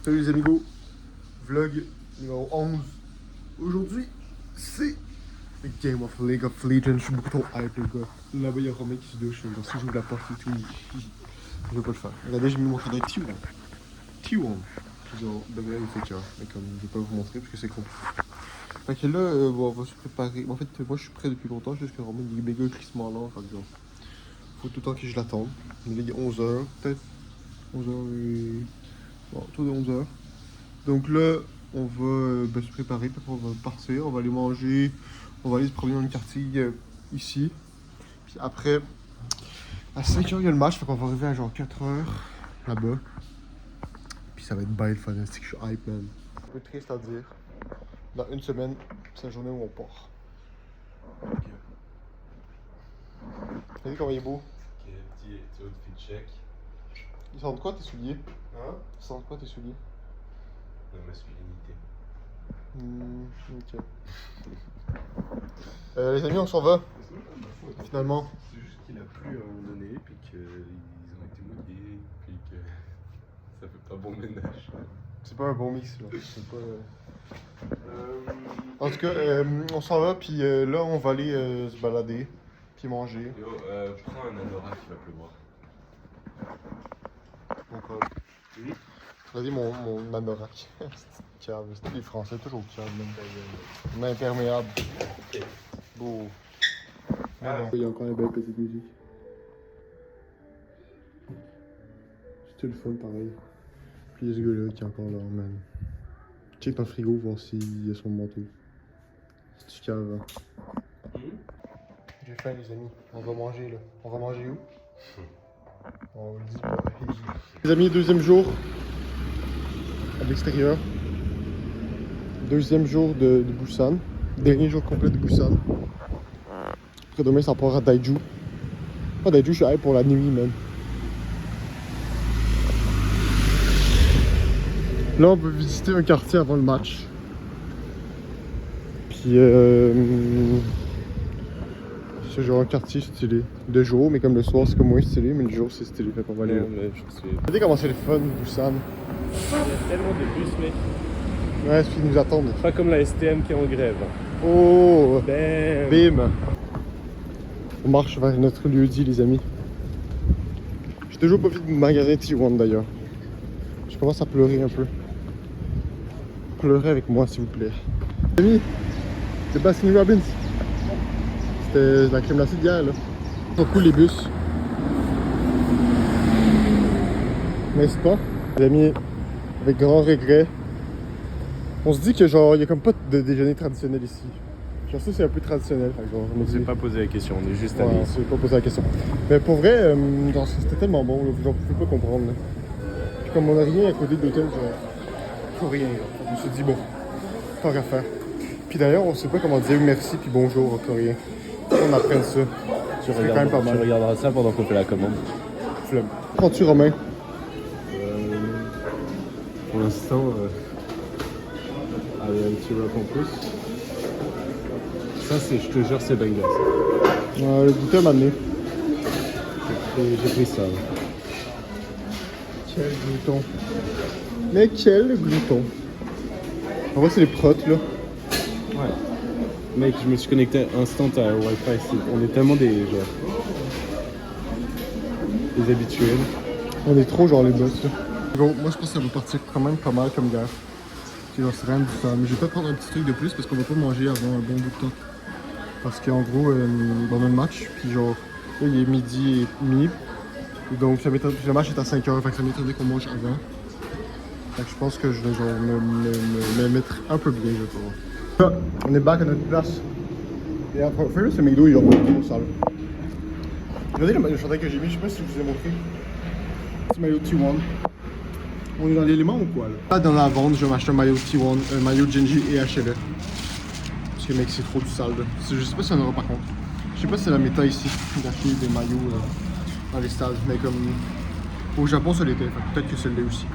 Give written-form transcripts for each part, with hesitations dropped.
Salut les amigos, vlog numéro 11. Aujourd'hui, c'est le Game of League of Legends. Je suis beaucoup trop hype les gars. Là-bas, il y a Romain qui se douche. Donc si j'ouvre la porte et tout, je vais pas le faire. Regardez, j'ai mis mon chandail T1. T1. Genre, d'ailleurs, il fait cœur. Mais comme, je vais pas vous montrer parce que c'est compliqué. Fait que là, on va se préparer. En fait, moi je suis prêt depuis longtemps. Juste que Romain, il est méga crissement lent. Fait que genre, faut tout le temps que je l'attende. Mais là, il est 11h. Peut-être 11h et... Bon, autour de 11h. Donc là, on va se préparer, puis on va partir, on va aller manger, on va aller se promener dans le quartier ici. Puis après, à 5h, il y a le match, fait qu'on va arriver à genre 4h là-bas. Puis ça va être belle, fantastique, je suis hype, man. Un peu triste à dire. Dans une semaine, c'est la journée où on part. Okay. Regardez comment il est beau. Ok, petit outfit check. Ils sentent quoi tes souliers? Hein? Ils sentent quoi tes souliers? La masculinité. Ok. Les amis, on s'en va. Finalement. C'est juste qu'il a plu à un moment donné, puis qu'ils ont été mouillés, puis que ça fait pas bon ménage. C'est pas un bon mix là. C'est pas. En tout cas, on s'en va, puis là, on va aller se balader, puis manger. Yo, prends un anorak, il va pleuvoir. Pourquoi? Oui. Vas-y, mon anorak. C'est cave, c'est les Français, toujours cave, même. On est imperméable. Ok. Beau. Ah, il y a encore une belle petite musique. C'est le fun pareil. Puis il y a ce gars-là qui est encore là, man. Check dans le frigo, voir s'il y a son manteau. C'est cave. J'ai faim, les amis. On va manger là. On va manger où? On le dit pas. Les amis, deuxième jour à l'extérieur. Deuxième jour de Busan. Dernier jour complet de Busan. Après demain, ça part à Daiju. Pas Daiju, je suis hype pour la nuit, man. Là, on peut visiter un quartier avant le match. Puis, c'est genre un quartier stylé. De jour, mais comme le soir, c'est comme moins stylé, mais le jour, c'est stylé. Fait qu'on va aller là. Regardez comment c'est le fun, Busan. Il y a tellement de bus, mec. Ouais, c'est qu'ils nous attendent. Pas comme la STM qui est en grève. Oh! Bam! Bim! On marche vers notre lieu dit, les amis. J'ai toujours pas vu de magasin T1 d'ailleurs. Je commence à pleurer un peu. Pleurez avec moi, s'il vous plaît. Les amis, c'est Baskin Robbins. C'était la crème glacée d'hier, là. Ils sont cool, les bus. N'est-ce pas? Les amis, avec grand regret, on se dit que genre, il y a comme pas de déjeuner traditionnel ici. Genre ça, c'est un peu traditionnel. Fait que genre, On s'est pas posé la question, on est juste ouais, allé on ici. s'est pas posé la question. Mais pour vrai, genre, c'était tellement bon, là, j'en pouvais pas comprendre. Là. Puis comme on a rien à côté de l'hôtel, genre, faut rien. Là. Je me suis dit, bon, tant qu'à faire. Puis d'ailleurs, on sait pas comment dire merci puis bonjour en coréen. On apprend ça. Tu quand même pas mal. regarderas ça pendant qu'on fait la commande. Flemme. Prends-tu, Romain? Pour l'instant, allez, un petit rap en plus. Ça, c'est, je te jure, c'est banger. Le goûter à m'amener. J'ai pris ça. Quel glouton. Mais quel glouton. En vrai, c'est les protes, là. Ouais. Mec, je me suis connecté instant à Wi-Fi. On est tellement des habituels. On est trop genre les boss, là. Bon, moi, je pense que ça va partir quand même pas mal comme gaffe. C'est genre, c'est rien du tout. Mais je vais pas prendre un petit truc de plus parce qu'on va pas manger avant un bon bout de temps. Parce qu'en gros, on a le match, puis genre, là, il est midi et demi. Et donc, le match est à 5h, fait que ça m'étonnerait qu'on mange avant. Fait que je pense que je vais genre me mettre un peu bien, je crois. Là, on est back à notre place. Et après, ce McDo, il est genre trop sale. Regardez le chandail que j'ai mis, je sais pas si je vous ai montré. C'est maillot T1. On est dans l'élément ou quoi là? Là, dans la vente, je vais m'acheter un maillot T1, un maillot Genji et HLE. Parce que mec, c'est trop du sale là. Je sais pas si on aura par contre. Je sais pas si c'est la méta ici, d'acheter des maillots dans les stades. Mais comme au Japon, ça l'était. Peut-être que ça l'est aussi.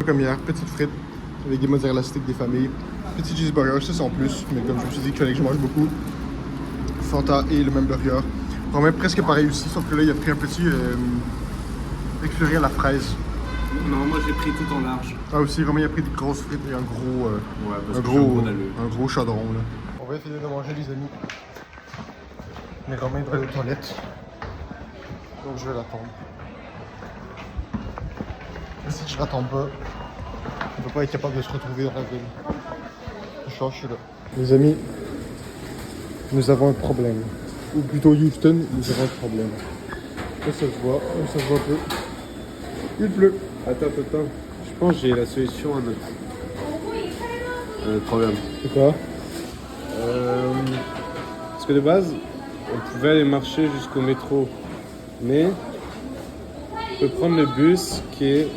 Comme hier, petite frite avec des mozzarella sticks des familles. Petit cheeseburger, ça c'est en plus. Mais comme je me suis dit qu'il fallait que je mange beaucoup. Fanta et le même burger. Quand même presque pareil aussi, sauf que là il a pris un petit éclairé à la fraise. Non, moi j'ai pris tout en large. Ah aussi, Romain a pris des grosses frites et un gros, Ouais, parce que je suis un gros dalleux. un gros chaudron là. On va essayer de manger les amis. Mais Romain va aux toilettes. Donc je vais l'attendre. Et si je l'attends pas, il va pas être capable de se retrouver dans la ville. Je suis là. Les amis, nous avons un problème. Ou plutôt Houston, nous avons un problème. Là ça se voit, là ça se voit peu. Il pleut. Attends. Je pense que j'ai la solution à notre problème. C'est quoi? Parce que de base, on pouvait aller marcher jusqu'au métro. Mais on peut prendre le bus qui est.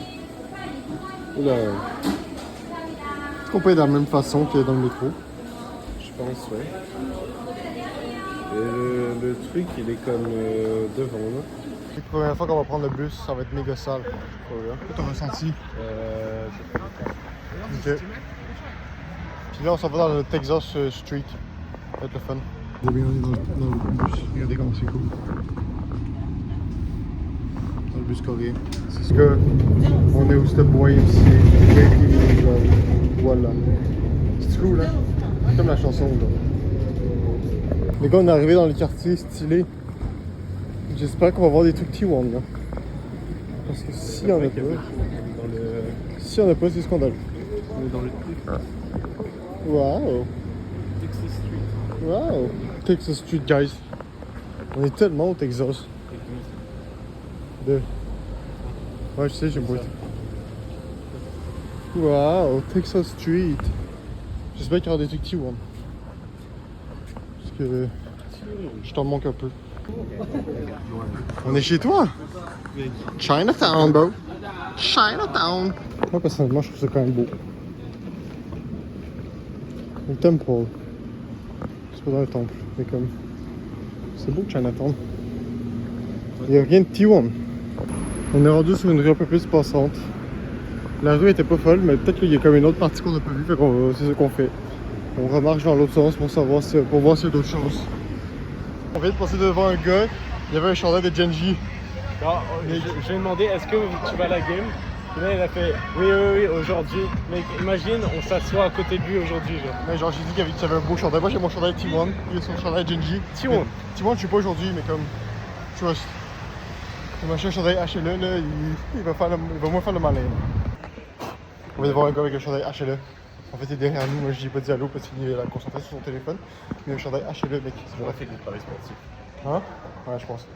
Oula, Est-ce qu'on peut être de la même façon que dans le métro? je pense, ouais. Et le truc, il est comme devant là. C'est la première fois qu'on va prendre le bus, ça va être méga sale. Qu'est-ce que t'as ressenti? Ok. Puis là, on s'en va dans le Texas Street. Ça va être le fun. On est dans le bus. Regardez comment c'est cool. Dans le bus coréen. C'est ce que on est au Step YMCA. Voilà. C'est cool, hein? C'est comme la chanson, là. Les gars, on est arrivé dans le quartier stylé. J'espère qu'on va voir des trucs T1 là. Parce que si on a pas, si on a pas, c'est scandaleux. On est dans le Wow! Texas Street. Wow! Texas Street, guys. On est tellement au Texas. Ouais, je sais, j'ai beau. Wow! Texas Street. J'espère qu'il y aura des trucs T1. Parce que je t'en manque un peu. On est chez toi? Chinatown, bro. Chinatown. Moi, personnellement, je trouve ça quand même beau. Le temple. C'est pas dans le temple, mais comme. C'est beau, Chinatown. Il n'y a rien de T1. On est rendu sur une rue un peu plus passante. La rue était pas folle, mais peut-être qu'il y a comme une autre partie qu'on n'a pas vue, fait qu'on c'est ce qu'on fait. On remarche dans l'autre sens pour savoir pour voir s'il y a d'autres choses. On vient de passer devant un gars, il y avait un chandail de Genji. Je lui ai demandé est-ce que tu vas à la game? Et là il a fait oui aujourd'hui. Mais imagine on s'assoit à côté de lui aujourd'hui genre. Mais genre j'ai dit qu'il y avait un beau chandail. Moi j'ai mon chandail T1, il a son chandail Genji. T1. T1 je suis pas aujourd'hui mais comme. Tu vois. Il m'a acheté un chandail HLE là, il va moins faire le malin. On vient de voir un gars avec un chandail HLE. En fait il est derrière nous, moi je lui ai pas dit allô parce qu'il a concentré sur son téléphone. Il a un chandail HLE mec. C'est pour fait du travail sportif. Hein? Ouais, je pense.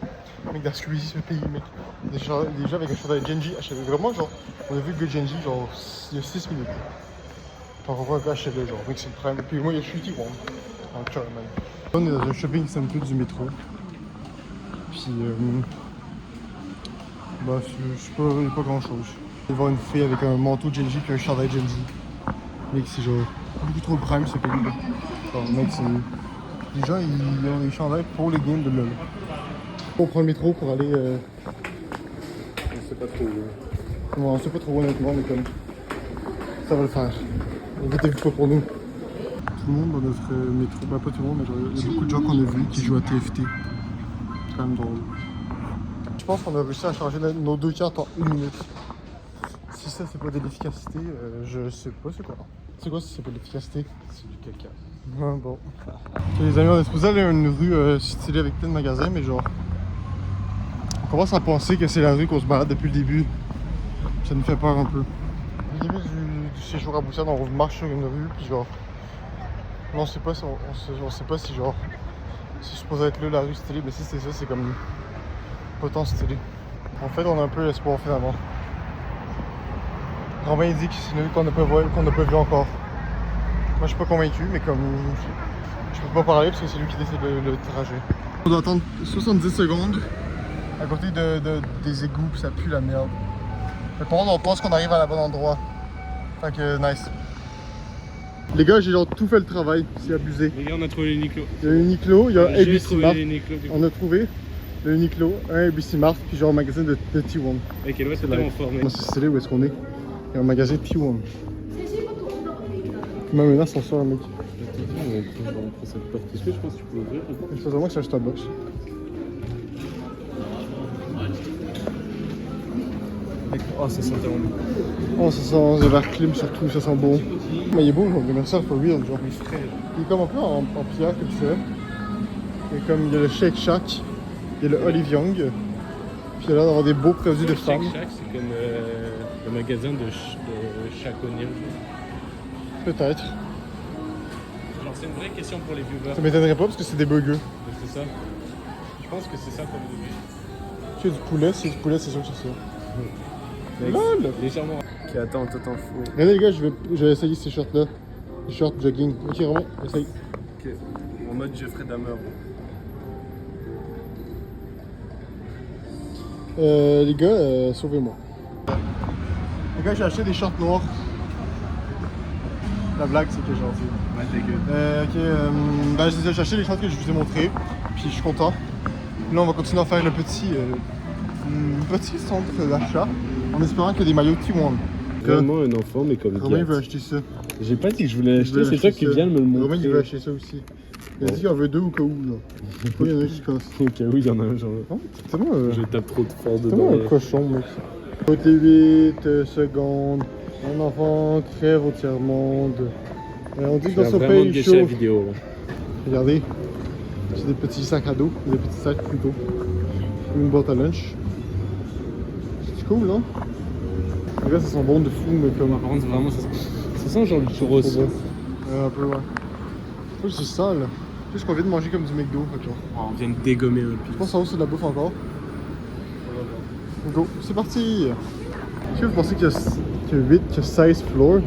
Mec, dans ce pays, mec. Des gens avec un chandail Genji HLE. Vraiment, genre, on a vu le Genji, genre, il y a 6 minutes. Genre, on voit un gars HLE, genre, mec, c'est le problème. Puis moi, il y a Shooty One. En cœur, man. On est dans un shopping center du métro. Puis, bah, je sais pas, il n'y a pas grand chose. Je vais voir une fille avec un manteau Genji puis un chandail Genji. Mec, c'est genre, beaucoup trop prime ce pays, là. Genre, mec, c'est. Les gens, ils ont des chandails pour les games de LoL. On prend le métro pour aller. On sait pas trop. On sait pas trop honnêtement, mais comme. Ça va le faire. Inquiétez-vous pas pour nous. Tout le monde dans notre métro, bah pas tout le monde, mais genre, il y a beaucoup de gens qu'on a vus qui jouent à TFT. C'est quand même drôle. Je pense qu'on a réussi à changer nos deux cartes en 1 minute. Si ça c'est pas de l'efficacité, je sais pas c'est quoi. C'est quoi si c'est pas de l'efficacité? C'est du caca. Ah, bon. Ok, les amis, on est supposé aller à une rue stylée avec plein de magasins, mais genre. On commence à penser que c'est la rue qu'on se balade depuis le début. Ça nous fait peur un peu. Au début du séjour à Busan, on marche sur une rue, puis genre. On sait pas si on sait pas si genre. C'est supposé être là la rue stylée, mais si c'est ça, c'est comme. Pas tant stylé. En fait, on a un peu l'espoir finalement. Romain dit que c'est une rue qu'on n'a pas vu encore. Moi je suis pas convaincu, mais comme je peux pas parler parce que c'est lui qui décide le trajet. On doit attendre 70 secondes à côté des égouts, puis ça pue la merde. Mais par contre on pense qu'on arrive à la bon endroit. Fait que nice. Les gars, j'ai genre tout fait le travail, c'est abusé. Les gars on a trouvé l'Uniqlo. Il y a Uniqlo, il y a J'ai ABC trouvé Mart. l'Uniqlo du coup. On a trouvé le Uniqlo, un ABC Mart, puis genre un magasin de T1. Avec Eloi c'est tellement fort mec. C'est stylé où est-ce qu'on est. Il y a un magasin T1. Ma menace en sort, mec. On prend cette porte. Est-ce que je pense que tu peux ouvrir ou pas? Je pense vraiment que c'est un Starbucks. Oh, ça sent tellement bon. Oh, ça sent de l'air clim surtout, ça sent bon. Mais il est beau, genre, le Mercer for real, genre. Il est frais. Il est comme un peu en pierre, comme ça. Et comme il y a le Shake Shack, il y a le Olive Young. Puis il y a l'air d'avoir des beaux produits de femmes. Shake Shack, c'est comme le magasin de Chaconien. Peut-être. Genre, c'est une vraie question pour les viewers. Ça m'étonnerait pas parce que c'est des burgers. C'est ça. Je pense que c'est ça comme début. Tu as du poulet, si du poulet, c'est sûr que c'est ça. LOL! Légèrement. Ok, attends, t'en fous. Regardez les gars, je vais essayer ces shorts-là. Les shorts jogging. Ok, Romain, essaye. Ok, en mode Jeffrey Dahmer. Les gars, sauvez-moi. Les gars, j'ai acheté des shorts noirs. La blague, c'est que j'ai gentil. Ouais, dégueu. Ben, j'ai acheté les shorts que je vous ai montrés. Puis je suis content. Là, on va continuer à faire le petit centre d'achat en espérant qu'il y ait des maillots T1. Vraiment un enfant, mais comme Romain Gat. veut acheter ça. J'ai pas dit que je voulais l'acheter, c'est toi qui viens de me le montrer. Romain il veut acheter ça aussi. Il a dit qu'il en veut deux au cas où. Là. Il y en a un qui casse. Au cas où il y en a un genre. Oh, c'est tellement, Je tape trop de fort tellement dedans. un cochon, mec. Toutes les 8 secondes, un enfant crève au tiers-monde. On dit que dans son vraiment pays gâché la chaud. vidéo là. Regardez, j'ai des petits sacs à dos, des petits sacs plutôt. Une boîte à lunch. C'est cool, non? Les gars, ça sent bon de fou, mais comme. Par contre, vraiment, ça sent genre le churros. Un peu, ouais. Je trouve que c'est sale. Plus qu'on vient de manger comme du McDo, fait que genre. Oh, on vient de dégommer un Je pied. pense en haut c'est de la bouffe encore. Go, c'est parti! Est-ce que vous pensez qu'il y a 16 floors?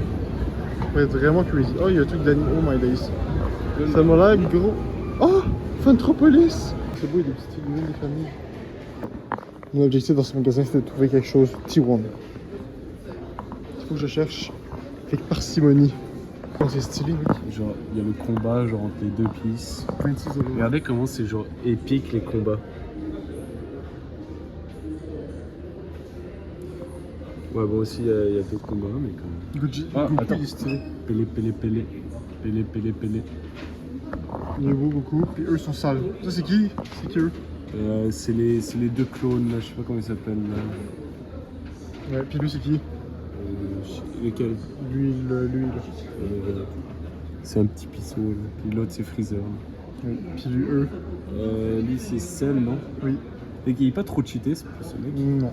Ça va être vraiment crazy. Oh, il y a un truc d'anime. Oh my days. Ça m'a l'air gros. Oh! Fantropolis! C'est beau, il y a des petites figurines des familles. Mon objectif dans ce magasin c'était de trouver quelque chose T1. Il faut que je cherche avec parcimonie. Oh, c'est stylé, mec. Genre, il y a le combat genre entre les deux pistes. 26 €. Regardez comment c'est genre épique les combats. Ouais, bon aussi il y a d'autres combats, mais quand même. Gucci, Ah, Goku, attends. il est stylé. Pélé. Il est beau, Goku. Puis eux sont sales. Ça, c'est qui? C'est qui eux? C'est les deux clones là, je sais pas comment ils s'appellent là. Ouais, puis lui, c'est qui? Lesquels Lui. C'est un petit pisseau là. Puis l'autre c'est Freezer. Oui. Puis lui, eux. Lui c'est Cell, non? Oui. Et il est pas trop cheaté ce mec. Non.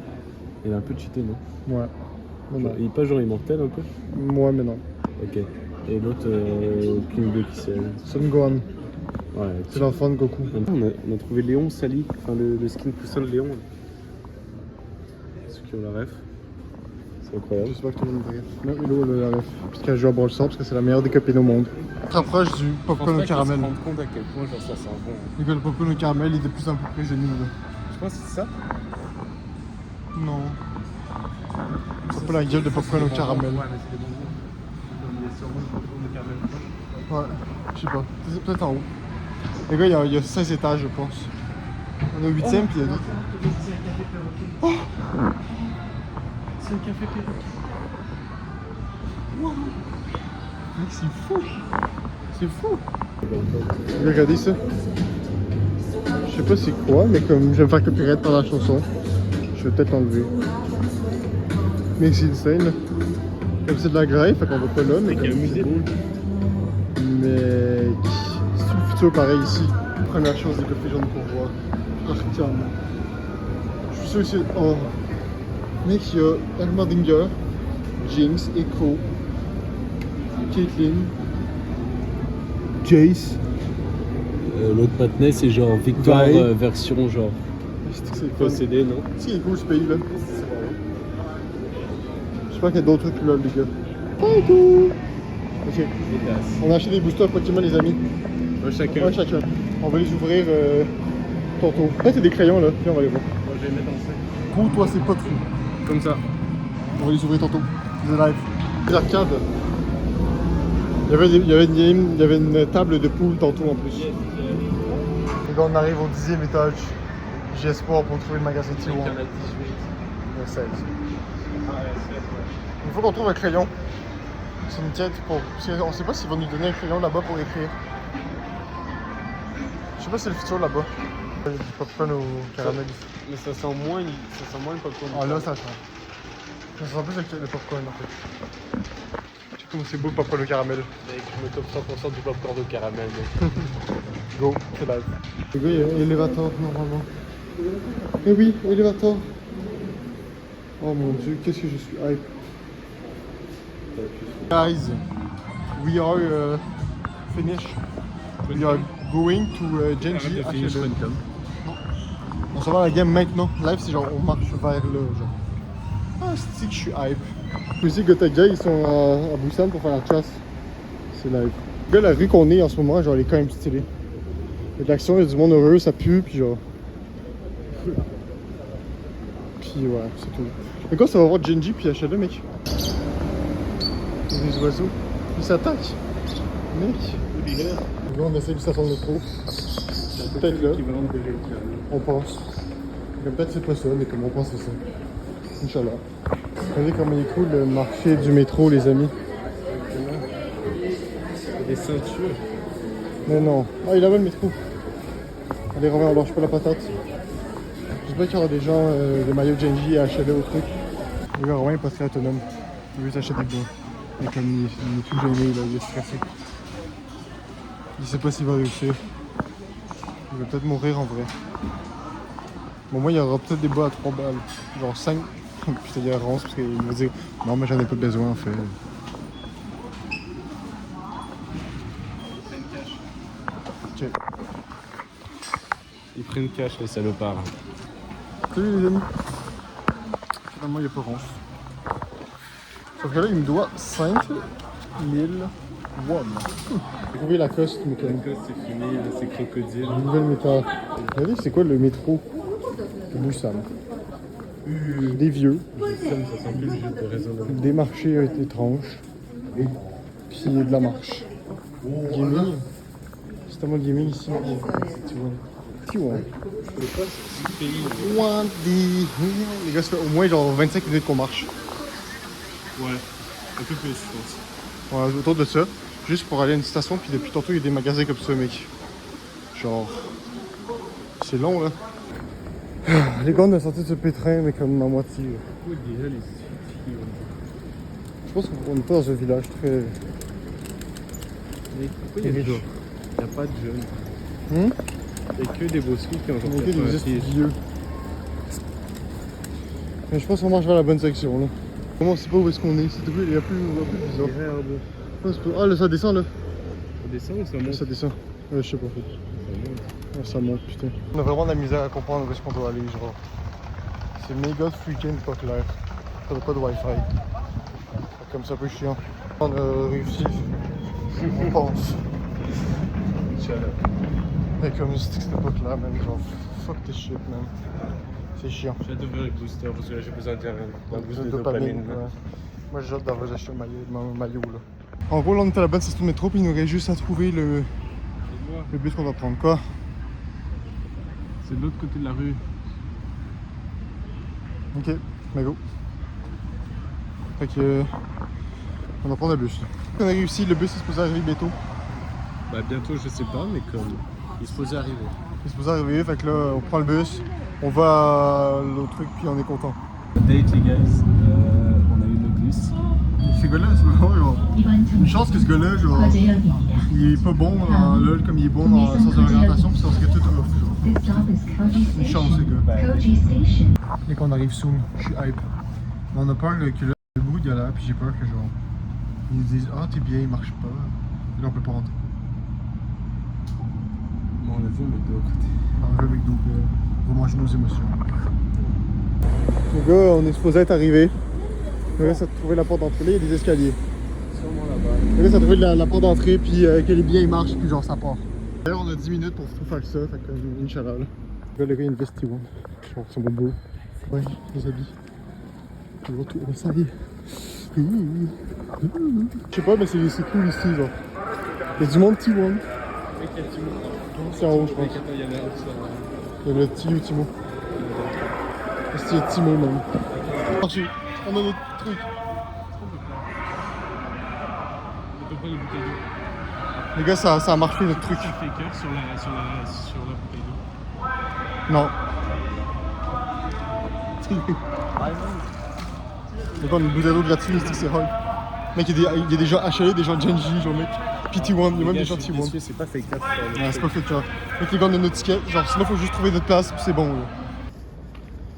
Il est un peu cheaté, non? Ouais. Non, non. Il est pas genre immortel un peu? Moi, mais non. Ok. Et l'autre, King de qui c'est? Son Gohan. Ouais. C'est l'enfant de Goku. On a trouvé Léon Sali, enfin le skin poussin de Léon. Là. Ceux qui ont la ref. C'est incroyable. Je sais pas que tout le monde bref. Non, Hello, la ref. Parce qu'elle joue à Brawl Stars parce que c'est la meilleure des copines au monde. On se rapproche du popcorn au caramel. Je me rends compte à quel point genre, ça sent bon. Les gars, le popcorn au caramel est de plus en plus près de nous. Là. Je pense que c'est ça. Non. C'est pas la gueule de popcorn au caramel. Ouais, mais c'est des bonbons. Il y a sûrement du popcorn au caramel. Ouais, je sais pas. C'est peut-être en haut. Les gars, il y a 16 étages, je pense. On est au 8ème, puis il y a d'autres. Oh! C'est un café perroquet. Wow! Mec, c'est fou! C'est fou! Regardez ça. Je sais pas c'est quoi, mais comme je vais me faire copyright par la chanson, je vais peut-être l'enlever. Mais c'est insane, là. Comme c'est de la graille, fait qu'on va pas là, mais comme c'est beau. Mec, c'est le futur pareil ici. Première chose, les cafés jaunes pour voir. Regarde. Je suis sûr que c'est. Oh. Mec, il y a Elmerdinger, Jinx, Echo, Caitlyn, Jace. L'autre patinet c'est genre Victoire Ouais. version genre C'est que c'est fun. possédé, non? Si, il est cool ce pays là. J'espère qu'il y a d'autres trucs là, les gars. Coucou! Ok, on a acheté des boosters Pokémon, les amis. Chacun. Ouais, chacun. On va les ouvrir tantôt. Peut-être c'est des crayons là, puis on va les voir. Moi, je vais les mettre en sac. Pour toi, c'est pas trop. Comme ça. On va les ouvrir tantôt. The live. L'arcade. Il y avait une table de poule tantôt en plus. Et là, on arrive au 10e étage. J'ai espoir pour trouver le magasin T1. Il y en a 18. Il y a 16. Il faut qu'on trouve un crayon. C'est une quête pour. On sait pas s'ils vont nous donner un crayon là-bas pour écrire. Je sais pas si c'est le futur là-bas. Du popcorn au caramel. Mais ça sent moins le popcorn. Ah là, ça change. Ça sent plus avec le popcorn en fait. Tu sais comment c'est beau le popcorn au caramel. Mec, je me top 100% du popcorn au caramel, mec. Go, c'est live. Les gars, il y a Elevator normalement. Eh oui, Elevator. Oh mon dieu, qu'est-ce que je suis hype. Guys, we are finished. We are going to Genji. On s'en va à la game maintenant. Live, c'est genre on marche vers là. Genre. Ah, c'est que je suis hype. Ici, Gotaga, ils sont à Busan pour faire la chasse. C'est live. Le gars, la rue qu'on est en ce moment, genre, elle est quand même stylée. Il y a de l'action, il y a du monde heureux, ça pue, puis genre. Puis ouais, c'est tout. Mais quoi, ça va voir Genji puis HL, mec. Il y a des oiseaux. Ils s'attaquent. Mec. Là, on essaie de station de métro. Peut-être là. On pense. Mais peut-être c'est pas ça, mais comme on pense c'est ça. Inch'Allah. Regardez comment il est cool le marché du métro, les amis. Des ceintures. Mais non. Ah, il a même le métro. Allez, Romain, on lâche pas la patate. J'espère qu'il y aura des gens de maillot Genji à acheter au truc. Le gars, Romain est pas très autonome. Il veut s'acheter des bois. Et comme il est tout gêné, là, il est stressé. Il sait pas s'il va réussir. Il va peut-être mourir en vrai. Bon, moi, il y aura peut-être des bois à 3 balles. Genre 5. Putain, il y a Rance parce qu'il va dire non, mais j'en ai pas besoin en fait. Ok. Ils prennent cash, les salopards. Salut les amis. Finalement, il n'y a pas Rance. Sauf que là, il me doit 5000 won. J'ai trouvé Lacoste, mais quand même. Lacoste, c'est fini, là, c'est crocodile. Une nouvelle méthode. Regardez, c'est quoi le métro de Busan? Des vieux, Ça sent plus le jus de raisonnement. des marchés étranges, puis de la marche. Gaming, c'est tellement le gaming ici. Tu vois. Les gars, ça fait au moins genre 25 minutes qu'on marche. Ouais, un peu plus, je pense. Ouais, autour de ça, juste pour aller à une station, puis depuis tantôt il y a des magasins comme ça, mec. Genre, c'est long là. Les gars, on a sorti de ce pétrin, mais comme à moitié. Oh, déjà, les cities. Je pense qu'on est pas dans un village très. Mais pourquoi il y a pas de jeunes? Il n'y a que des bosquets qui ont On genre est que des 86. vieux. Mais je pense qu'on marche vers la bonne section là. Comment c'est pas où est-ce qu'on est? C'est il y a plus bizarre. Ah là ça descend là. Ça descend ou ça monte? Ça descend. Je sais pas. Ça monte. Ouais, ça monte putain. On a vraiment de la misère à comprendre où est-ce qu'on doit aller genre. C'est méga freaking pas clair. Ça n'a pas de wifi. Comme ça un peu chiant. On a réussi. On pense. Mais comme je dis que c'était pas clair même genre fuck this shit man. C'est chiant. J'ai hâte de voir les boosters parce que là j'ai besoin d'un boost de Dopamine, dopamine. ouais. Moi j'ai hâte d'avoir acheté un maillot là. En gros là on était à la bonne station de métro puis il nous reste juste à trouver le bus qu'on va prendre quoi. C'est de l'autre côté de la rue. Ok, mais go. Fait que on va prendre le bus. On a réussi, le bus est supposé arriver bientôt. Bah bientôt je sais pas mais comme il se posait arriver. Il est supposé arriver, fait que là on prend le bus, on va à l'autre truc puis on est content. Date les gars, on a eu le bus. Ce gars-là, c'est vraiment genre, une chance que ce gars-là, genre, il est pas bon dans LOL comme il est bon dans le sens de l'orientation, parce qu'on serait tout off. Une chance, les gars. Et qu'on arrive soon, je suis hype. Mais on a peur que là, le bout de galère, puis j'ai peur que genre, ils nous disent ah t'es bien, il marche pas. Et là on peut pas rentrer. Bon, on a vu le dos à côté. On veut avec nous, on va manger nos émotions. Les gars, on est supposé être arrivé. Le gars, ça a trouvé la porte d'entrée. Là, il y a des escaliers. Sûrement là-bas. Le gars, ça a trouvé la porte d'entrée, puis que les billets ils marchent, puis genre ça part. D'ailleurs, on a 10 minutes pour tout faire ça, fait que Inch'Allah. Là, le gars, il investit, ouais. Genre, c'est mon beau. Ouais, les habits. Le retour, ça y est. Je sais pas, mais c'est cool ici, genre. Il y a du monde T1. C'est en haut, je pense. Il y en a un aussi. Il y a le T ou Timo. C'est Timo, même. Marché. On a notre truc. On peut prendre une bouteille d'eau. Les gars, ça a marché notre truc. Ça fait cœur sur la bouteille d'eau. Non. Les gars, on a une bouteille d'eau gratuite, c'est hard. Mec, il y a des gens HLE, des gens Genji, genre mec. PT1, il y a même des gens T1. C'est pas fake. Ouais, c'est pas fait ça. Mec, les gars, on a notre ticket. Genre, sinon, faut juste trouver notre place, puis c'est bon. Là.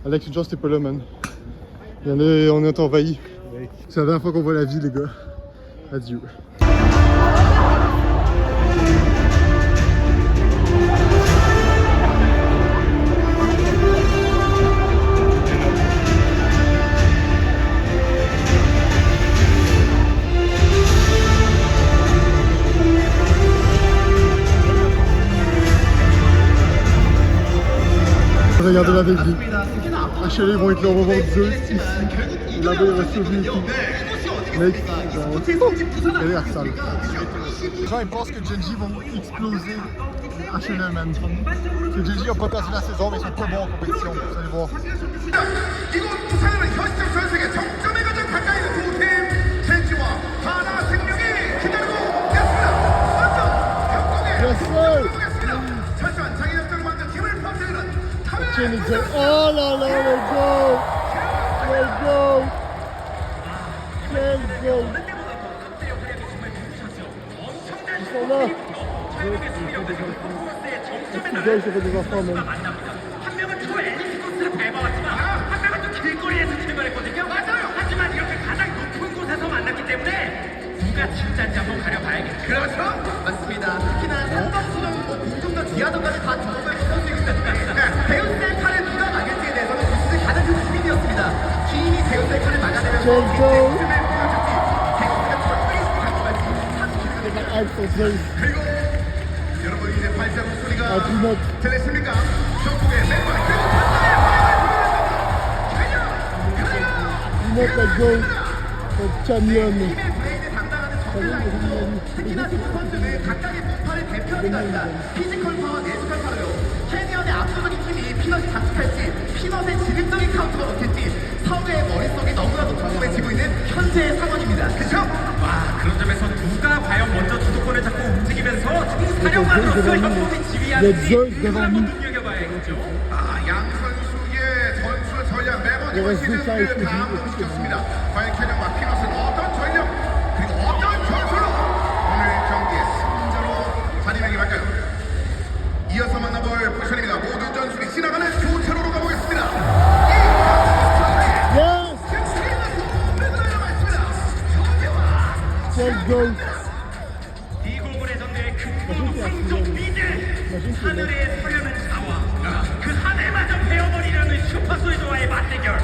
Alex, John, c'était pas là, man. On est envahi. C'est la dernière fois qu'on voit la vie, les gars. Adieu. Regardez la vie. HLE, ils vont être là, on va voir Zeus ici. Là-bas, il va sauver et tout. Mec, elle est l'air sale. Les gens ils pensent que Genji vont exploser HLE, man. Que Genji n'a pas perdu la saison, mais ils sont pas bons en compétition, vous allez voir. 이곳 부산은 현실적 전세계 정점에 가장 가까이 있는 두 팀, 젠지와 하나생명이 기다리고 있습니다. 먼저 경공에 들어보겠습니다. 철저한 자기 역전을 만든 팀을 펼치는 Oh là là, let's go! Let's go! Let's go! Ils sont là! C'est gars, j'ai fait des enfants, même. 한 명은 초 엘리트 코스를 밟아왔지만 한 명은 또 길거리에서 출발했거든요. 맞아요. 하지만 이렇게 가장 높은 곳에서 만났기 때문에 누가 진짜인지 한번 가려봐야겠죠. 그렇죠. 맞습니다. 특히나 상반수는 공중도 기아도까지 다 경험을 선수입니다. 데우스의 칼을 누가 막을지에 대해서는 뉴스 가장 큰 고민이었습니다. 기인이 데우스의 칼을 막아내면서 팀의 모습을 보여줄지 데우스가 전투에 강조할지 참 기대됩니다. 그리고 여러분 이제 발자국 소리가 들리십니까? 전국의 멤버 그리고 전국의 Let's go! champion! 팀의 브레인에 담당하는 정상입니다. 특히나 두 선수는 각각의 목파를 대표합니다. 피지컬 파와 내지컬 파로요. 캐니언의 압도적인 힘이 피넛이 장식할지 피넛의 지능적인 카운터가 먹힐지 서로의 머릿속이 너무나도 궁금해지고 있는 현재의 상황입니다. 그쵸? 와, 그런 점에서 누가 과연 먼저 주도권을 잡고 움직이면서 사령관으로서 현목이 지휘하는지 그걸 한번 눈여겨봐야겠죠. 양 선수의 전술 전략 매번 이번 시즌을 다 시켰습니다. 과연 캐년과 피넛은 어떤 전력 그리고 어떤 전술로 오늘 경기에 승자로 자리매김할까요? 이어서 만나볼 포지션입니다. 모든 전술이 지나가는 교차로로 가보겠습니다. Let's go! 이 공물의 전대의 극도로 성적 미제 하늘에 서려는 자와 그 하늘마저 베어버리려는 슈퍼솔저와의 맞대결. 와,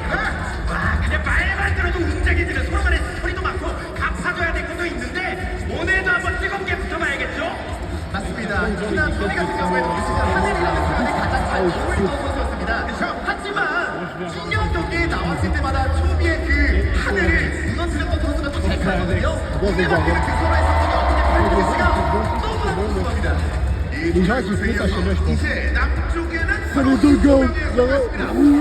그냥 말만 들어도 웅장해지는 서로 간의 스토리도 많고 갚아줘야 될 것도 있는데 오늘도 한번 뜨겁게 붙어봐야겠죠? 맞습니다. 특히나 소리 같은 경우에는 시즌 하늘이라는 표현이 가장 잘 어울리는 선수였습니다. 하지만 신년 경기에 나왔을 때마다 초비의 그 하늘을 무너뜨렸던 선수가 또 잘 가거든요. 오늘 경기는 그 서로의 성적이 어떻게 펼쳐질지가 너무나 궁금합니다. Les gens qui font ça chez moi, je pense. 이제 남쪽에는 C'est les deux gars!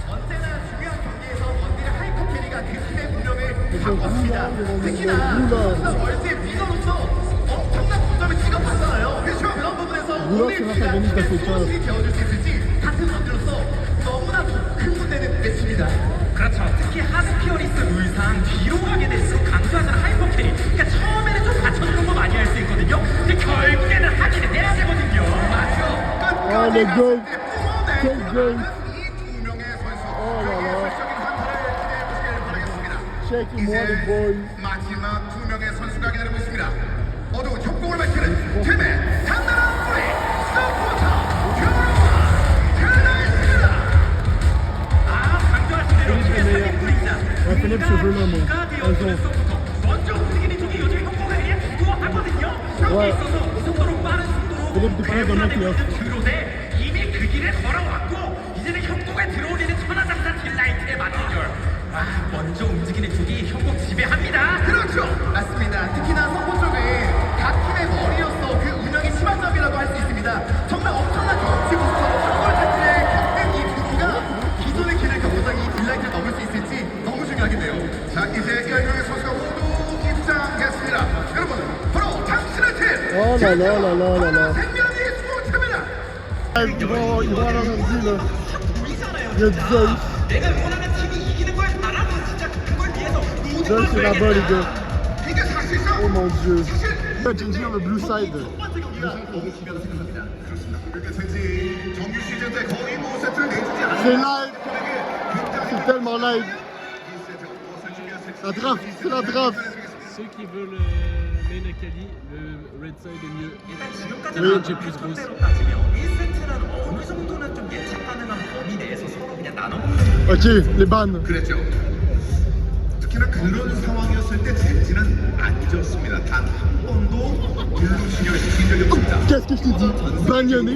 언제나 중요한 경기에서 원딜의 하이퍼 캐리가 그 팀의 운명을 바꿨습니다. 특히나 선수가 월드의 리더로서 엄청난 공점을 찍어봤잖아요. 그런 부분에서 오늘 팀이 무엇이 되어줄 수 있을지 같은 원딜로서 너무나도 큰 문제는 매치입니다. 그렇죠. 특히 하스피어리스 의상 뒤로 가게 될수록 강조하는 하이퍼 캐리. 그러니까 처음에는 좀 받쳐주는 거 많이 할 수 있거든요. 근데 결국에는 하기는 해야 되거든요. 맞죠. Oh, let's go! Let's go! Shake him, what a boy! 마지막 두 명의 선수가 기다리고 있습니다. 어두운 협곡을 밝히는 팀의 단단한 뿌리 스타포터 큐라이스입니다. 강조하신 대로 팀의 사기 뿌리입니다. Philippe, je veux l'homme. 먼저 움직이는 쪽이 요즘 협곡에 대해 중요하거든요. 여기에 있어서 속도로 빠른 속도로 Philippe, tu prends comment tu offres? 드로데 이미 그 길을 걸어왔고 이제는 협곡에 들어오려는 천하장사 딜라이트의 맞대결. 먼저 움직이는 쪽이 협곡 지배합니다. 그렇죠. 맞습니다. 특히나 서포 쪽은 각 팀의 머리로서 그 운영이 심한 점이라고 할 수 있습니다. 정말 엄청난 경치 부스터 협곡 자체에 겪는 이 부부가 기존의 길을 겪어서 이 딜라이트를 넘을 수 있을지 너무 중요하겠네요. 자, 이제 10명의 선수가 모두 입장했습니다. 여러분, 바로 당신의 팀! Oh là là là là là là! 생명이 스포츠입니다. Ils vont à l'Argentine là. Il y a Zeus. 내가 원하는 팀이 이기는 걸 바라고 진짜 그걸 위해서 Zeus c'est là-bas les gars. 이게 잘할 수 있어. Oh mon dieu. Genji on the blue side. 첫 번째 경기가 어렵다고 생각합니다. 그렇습니다. 그러니까 왠지 정규 시즌 때 거의 뭐 세트를 내주지 않았는데 C'est live. C'est tellement live. La draft, c'est la draft. Ceux qui veulent Lena Kali, le red side est mieux. 일단 지금까지는 j'ai plus grosse. 대로 따지면 1세트는 어느 정도는 좀 예측 가능한 범위 내에서 서로 그냥 나눠 먹는 Ok, les bans. 그랬죠. 특히나 그런 상황이었을 때 젠지는 안 졌습니다. 단 한 번도 블루 진영에서 진 적이 없습니다. Qu'est-ce que je te dis? Bagnoné.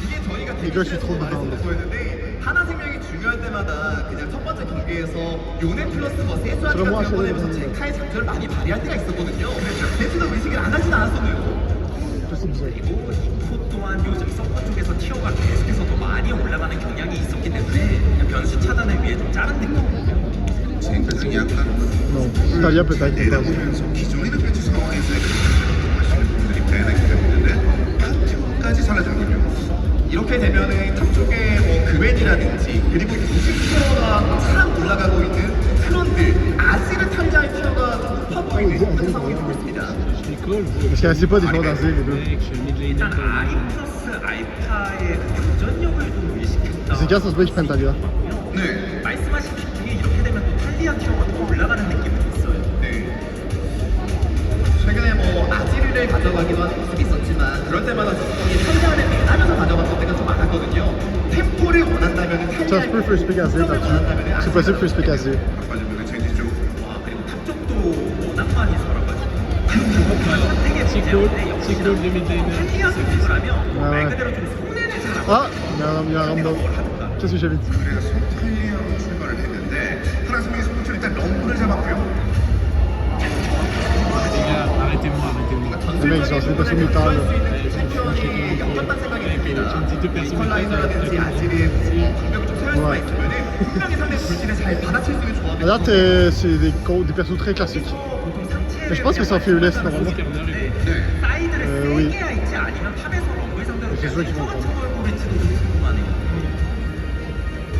이게 저희가 이거 진짜 trop dedans. 보였는데 하나생명이 중요할 때마다 그냥 첫 번째 경기에서 요네 플러스 뭐 세수한 저런 거 같은 거 하셔야 보내면서 되는데. 제카의 장점을 많이 발휘할 때가 있었거든요. 대수도 의식을 안 하진 않았었네요. Je sais bizarre. 그리고 인풋 또한 요즘 서버 쪽에서 티어가 계속해서 더 많이 올라가는 경향이 있었기 때문에 그냥 변수 차단을 위해 좀 자른 느낌. 지금까지 약간 Non, Talia peut-être. mais pas. 내다보면서 기존의 배치 상황에서의 하시는 분들이 배나 기가 있는데 한팀까지 살아주는군요. 이렇게 되면은 탑 쪽에 뭐 그웬이라든지 그리고 90%가 상 올라가고 있는 트런들 아지르 탈자의 티어가 좀 높아 보이는 그런 상황이 되고 있습니다. Parce qu'elle sait pas des joueurs d'Azir les deux. 일단 아이 플러스 알파의 교전력을 좀 의식했다. C'est qu'à ça se peut que je prenne Talia. 네. 말씀하신 중에 이렇게 되면 또 탈리아 티어가 더 올라가는 느낌이 있어요. 네. 최근에 뭐 아지르를 가져가기도 하는 모습이 있었지만 그럴 때마다 적당히 탈리아를 매나면서 가져갔을 때가 좀 많았거든요. 템포를 원한다면 Ça, je 탈리아를 peux first pick Azir là-dessus. C'est possible first pick Azir. 바꿔주면 젠지 쪽. 와 그리고 탑 쪽도 워낙 많이 살아가지고 선택의 문제 때문에 역시나 Cyclone de Midlane. 탈리아 선수라면 아, 말 네. 그대로 좀 손해를 잘하고 Ah, il y a un random. Qu'est-ce que j'avais dit? 그래서 탈리아로 출발을 했는데 하나생명이 소프트를 일단 럼블을 잡았고요. Les gars, arrêtez-moi, arrêtez-moi. Les mecs, genre, c'est pas sur métal. 챔피언이 영접한 생각이 듭니다. 좀 이퀄라이저라든지 아지르 공격을 좀 세울 수가 Ouais. 있으면 분명히 상대 돌진을 잘 받아칠 수 있는 조합이 Là, c'est des persos très classiques. Mais je pense que c'est en fearless normalement. 사이드를 oui. 세게 할지 아니면 탑에서 럼블 상대로 C'est sûr qu'ils vont 처음처럼 고를지도 좀 궁금하네요.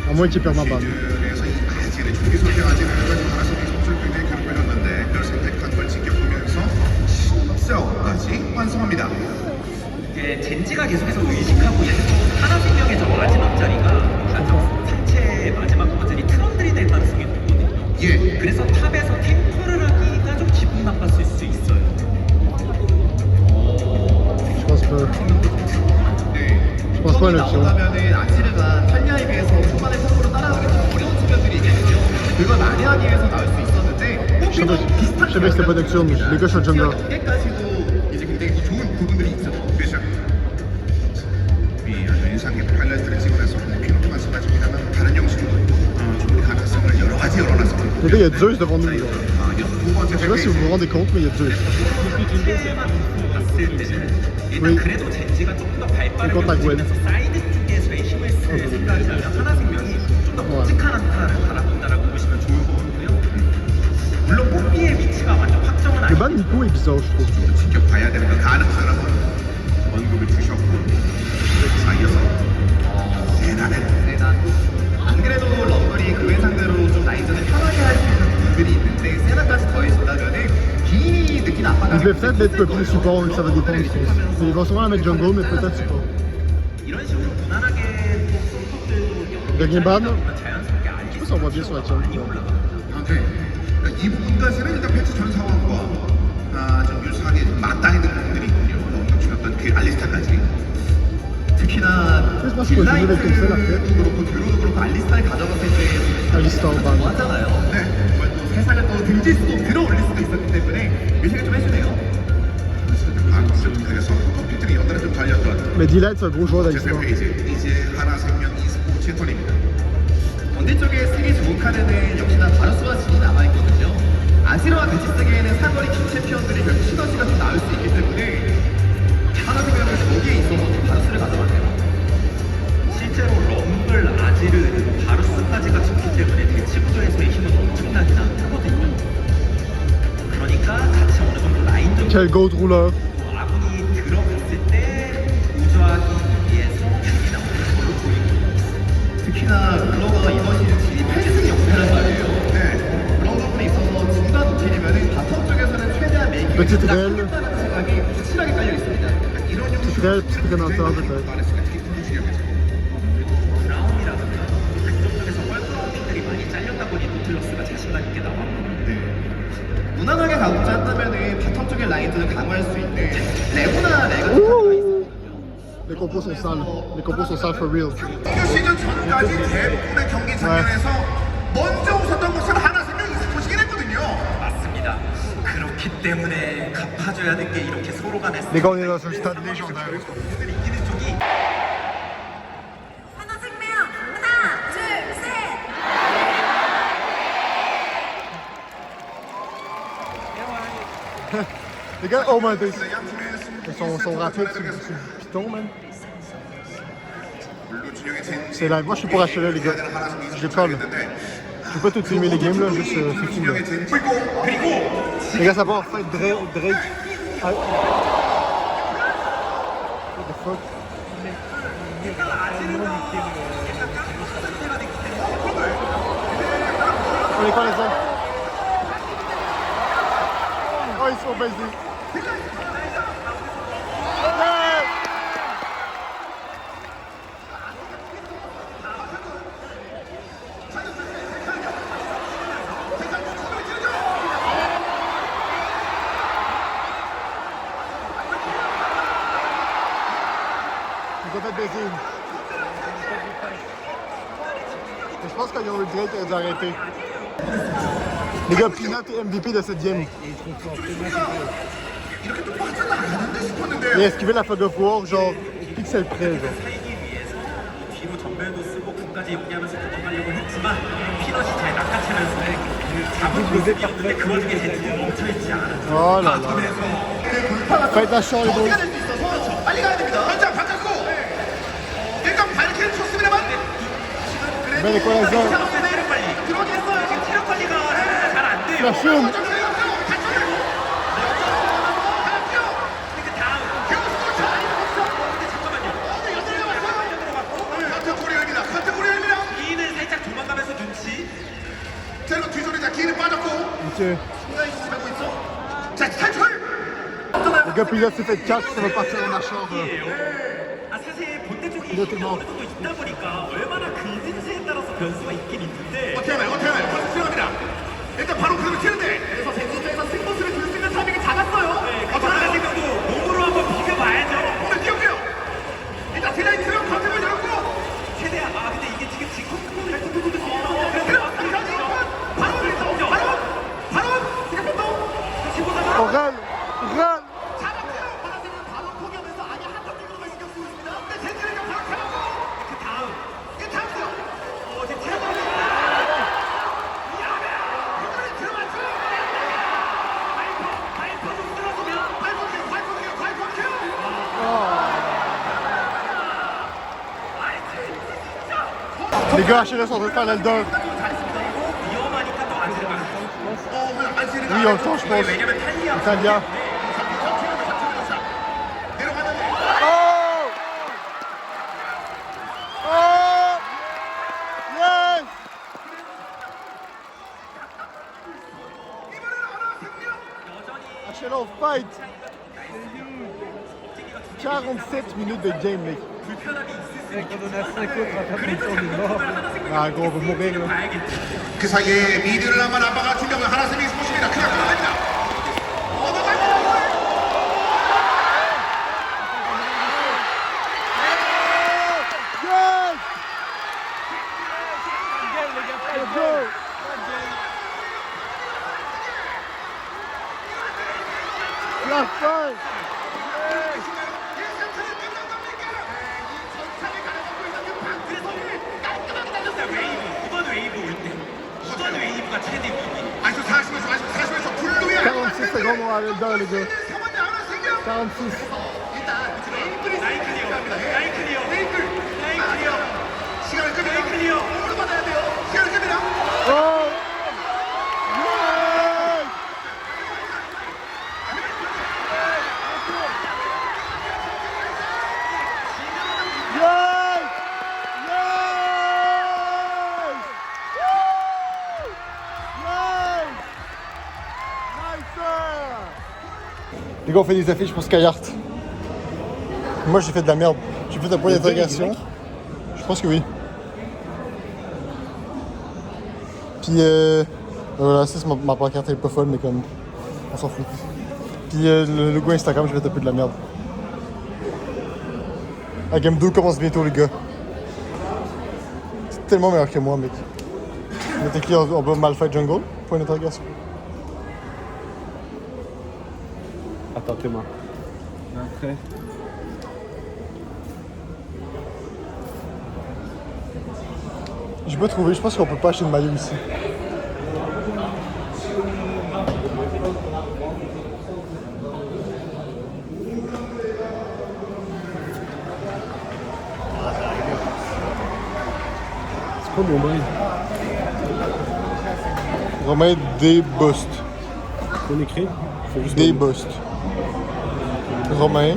À moins qu'il perde ma balle. 시즌에서 이 아지를 조기 소개 아지를 가지고 하나생명이 선수를 굉장히 괴롭혀줬는데 그걸 선택한 걸 지켜보면서 신싸움까지 완성합니다. 이제 젠지가 계속해서 의식하고 있는 하나생명의 저 마지막 자리가 저 상체의 마지막 버전이 트런들이 될 가능성이 높거든요. 예. 그래서 탑에서 탱커를 하기가 좀 기분 나빴을 수 있어요. Je pense pas. 네. Je pense pas à l'option. 나오다면은 아지르가 탈리아에 비해서 초반에 템포로 따라가기 좀 어려운 측면들이 있거든요. 그걸 만회하기 위해서 나올 수 있었는데 Je savais que c'était pas d'option, mais les gars, je suis jungler. 두개까지도 이제 굉장히 좋은 부분들이 있죠. 그렇죠. 이 아주 인상의 하이라이트를 찍으면서 피노도 말씀하십니다만 다른 형식으로 좋은 가능성을 여러 가지 열어놨습니다. Les gars, il y a Zeus devant nous. 자, là. 이어서 두 번째 Je sais pas si vous vous rendez compte, mais il y a Zeus. 실제만 봤을 때는 일단 Oui. 그래도 젠지가 조금 더 발빠르게 이건 딱 움직이면서 사이드 쪽에서의 힘을 쓸 생각이라면 하나생명이 좀 더 묵직한 한타를 바라본다라고 보시면 좋을 것 같고요. 물론 몬비의 위치가 완전 확정은 Le ban 아니고 Nico est bizarre, je trouve. 지켜봐야 되는 그 가능성을 언급을 주셨고 자 이어서 세난 안 그래도 럼블이 그외 상대로 좀 라인전을 편하게 할 수 있는 부분들이 있는데 세난까지 더해진다면은 긴 느낀 Ils 압박감이 devaient peut-être mettre le plus support, ça va dépendre, je pense. Ils vont sûrement la mettre jungle, mais peut-être support. 이런 식으로 무난하게 또 서포트들도 Dernier ban. 자연스럽게 알게 Je pense qu'on voit bien sur la chaîne. 많이 올라가. 네. 이 부분까지는 일단 패치 전 상황과 좀 유사하게 좀 맞닿아 있는 부분들이 있군요. 언급 주셨던 그 알리스타까지. 특히나 그래서 마스크 딜라이트도 입는 게 좀 세다. 그렇고 듀로도 그렇고 알리스타를 가져갔을 때 알리스타 반. 좋았잖아요. 네. 정말 또 세상을 또 등질 수도 들어올릴 수도 있었기 때문에 의식을 좀 해주네요. 그래서 컴퓨터들이 연달아 좀 달렸던 Mais Delight, c'est un gros joueur 제세 d'Alistar. 페이지 이제 하나생명 e스포츠의 턴입니다. 반대쪽에 쓰기 좋은 카드는 역시나 바루스와 진이 남아있거든요. 아지르와 같이 쓰기에는 사거리 긴 챔피언들이 결국 시너지가 좀 나올 수 있기 때문에 하나생명은 거기에 있어서 바루스를 가져갔네요. 실제로 럼블, 아지르, 바루스까지가 좋기 때문에 대치 구조에서의 힘은 엄청나긴 하거든요. 그러니까 같이 어느 정도 라인적으로 Quel goat rouleur. 아군이 들어갔을 때 우주하기 MVP나 블로거가 이번 시즌 진입 필승 역할을 말이에요. 네. 그런 부분에 있어서 중간 도필이면은 바텀 쪽에서는 최대한 메이킹을 Petite 가장 Belle. 하겠다는 생각이 확실하게 깔려 있습니다. 이런 Petite Belle, petite Renata peut-être. 말할 수가 되게 중요하겠죠. 브라운이라든가 이쪽 쪽에서 뻘뻘한 픽들이 많이 잘렸다 보니 노틸러스가 자신감 있게 나왔는데 무난하게 가고자 한다면은 바텀 쪽의 라인들을 강화할 수 있는 레오나 레가 들어가 있거든요. Les compos sont sales. Les compos sont sales for real. 정규 시즌 전까지 대부분의 경기 장면에서 먼저 웃었던 것은 하나생명 e스포츠긴 했거든요. 맞습니다. 그렇기 때문에 갚아줘야 하는 게 이렇게 서로 간에 Les gars, on est dans un stade légendaire. 이기는 쪽이 하나생명 하나 둘셋 Les gars, oh my days. Ils sont rapides sur le piton, man. C'est live. Moi, je suis pour HLE, les gars. Je les colle. Je peux pas tout filmer les games, là, juste c'est film, là. Les gars, ça va en fait Drake. Ah. What the fuck? On est pas les uns. Oh, ils sont baisés. Ils ont fait baiser. Mais je pense qu'ils ont eu le Drake, ils ont arrêté. Les gars, Peanut est MVP de cette game. Il a esquivé la Fog of War, genre, pixel près, genre. 뒤로 전멸도 쓰고 군까지 연기하면서 도망가려고 했지만 피넛이 잘 낚아채면서 그 잡은 모습이었는데 그 와중에 제트가 멈춰있지 않았죠. Oh là là. Faites la chance, les boys. 어디가 될 수 있어서 그렇죠. 빨리 가야 됩니다. 현장 바꿨고 일단 발키를 쳤습니다만 Belle équalisation. 체력 관리 들어오겠어요. 지금 체력 관리가 잘 안 돼요. Flashum. 카테고리입니다. 카테고리입니다. 기인은 살짝 도망가면서 눈치. 제로 뒤소리자 기는 빠졌고 Ok. 순간이 지나고 있어. 자 탈출. Les gars, Peanut s'est fait catch, ça va partir en marchant. 아 사실 본대 쪽이 이거 힘이 뭐. 어느 정도 있다 보니까 얼마나 긁는지에 따라서 변수가 있긴 있는데 어떻게 하나요? 어떻게 하나요? 벌써 들어갑니다. 일단 바로 그림을 치는데 그래서 벤치에서 승부수를 줄 수 있는 타이밍이 작았어요. 어떤 생각도 몸으로 한번 비벼봐야죠. 오늘 뛰어올게요. 일단 디라인 들어 카테고리 열었고 최대한 아 근데 이게 지금 지금 할 때도 있어요. 바로 지금 또 Aurel! Aurel! 잡았고요. 하나생은 바로 포기하면서 아니 한타 쪽으로만 신경 쓰고 있습니다. 근데 젠지가 바로 잡았고 그 다음 이게 다음이요. 지금 체력이 이거를 들어맞죠. 발파도 쓰러지면 Les gars, HLE sont en train de faire l'Elder. 위험하니까 또 안 들어가요. Oui, on le sent, je pense. 왜냐면 탈리아 Italia. Oh! Oh! Yes! HLE on fight! 47 minutes de game, mec. Ah, gros, on va mourir là. 그 사이에 미드를 한번 압박한 팀명은 하나쌤이 스포츠입니다. 그냥 들어갑니다. Yes! Let's go! La fin! 이번 웨이브 올 때 이번 웨이브가 최대 위기. 아직도 40에서 블루야. 46 secondes on a l'Elder, les gars. 상관이 하나 생겨. 46. 라인 클리어 라인 클리어 라인 클리어 시간을 끕니다. 라인 클리어. 공을 받아야 돼요. 시간을 끕니다. Oh! Yes! Yes! Yes! gars, on fait des affiches pour Skyheart. Moi, j'ai fait de la merde. J'ai fait un point d'interrogation. Je pense que oui. Puis, voilà, ça, c'est ma pancarte, elle est pas folle, mais comme. On s'en fout. Puis, le logo Instagram, j'ai fait un peu de la merde. La game 2 commence bientôt, les gars. C'est tellement meilleur que moi, mec. Mais t'es qui en bas Malphite Jungle? Point d'interrogation. Attends, tes mains. Après. J'ai pas trouvé, je pense qu'on peut pas acheter de maillot ici. C'est quoi mon bail? Romain Desbost. On écrit? C'est juste Desbost. Romain.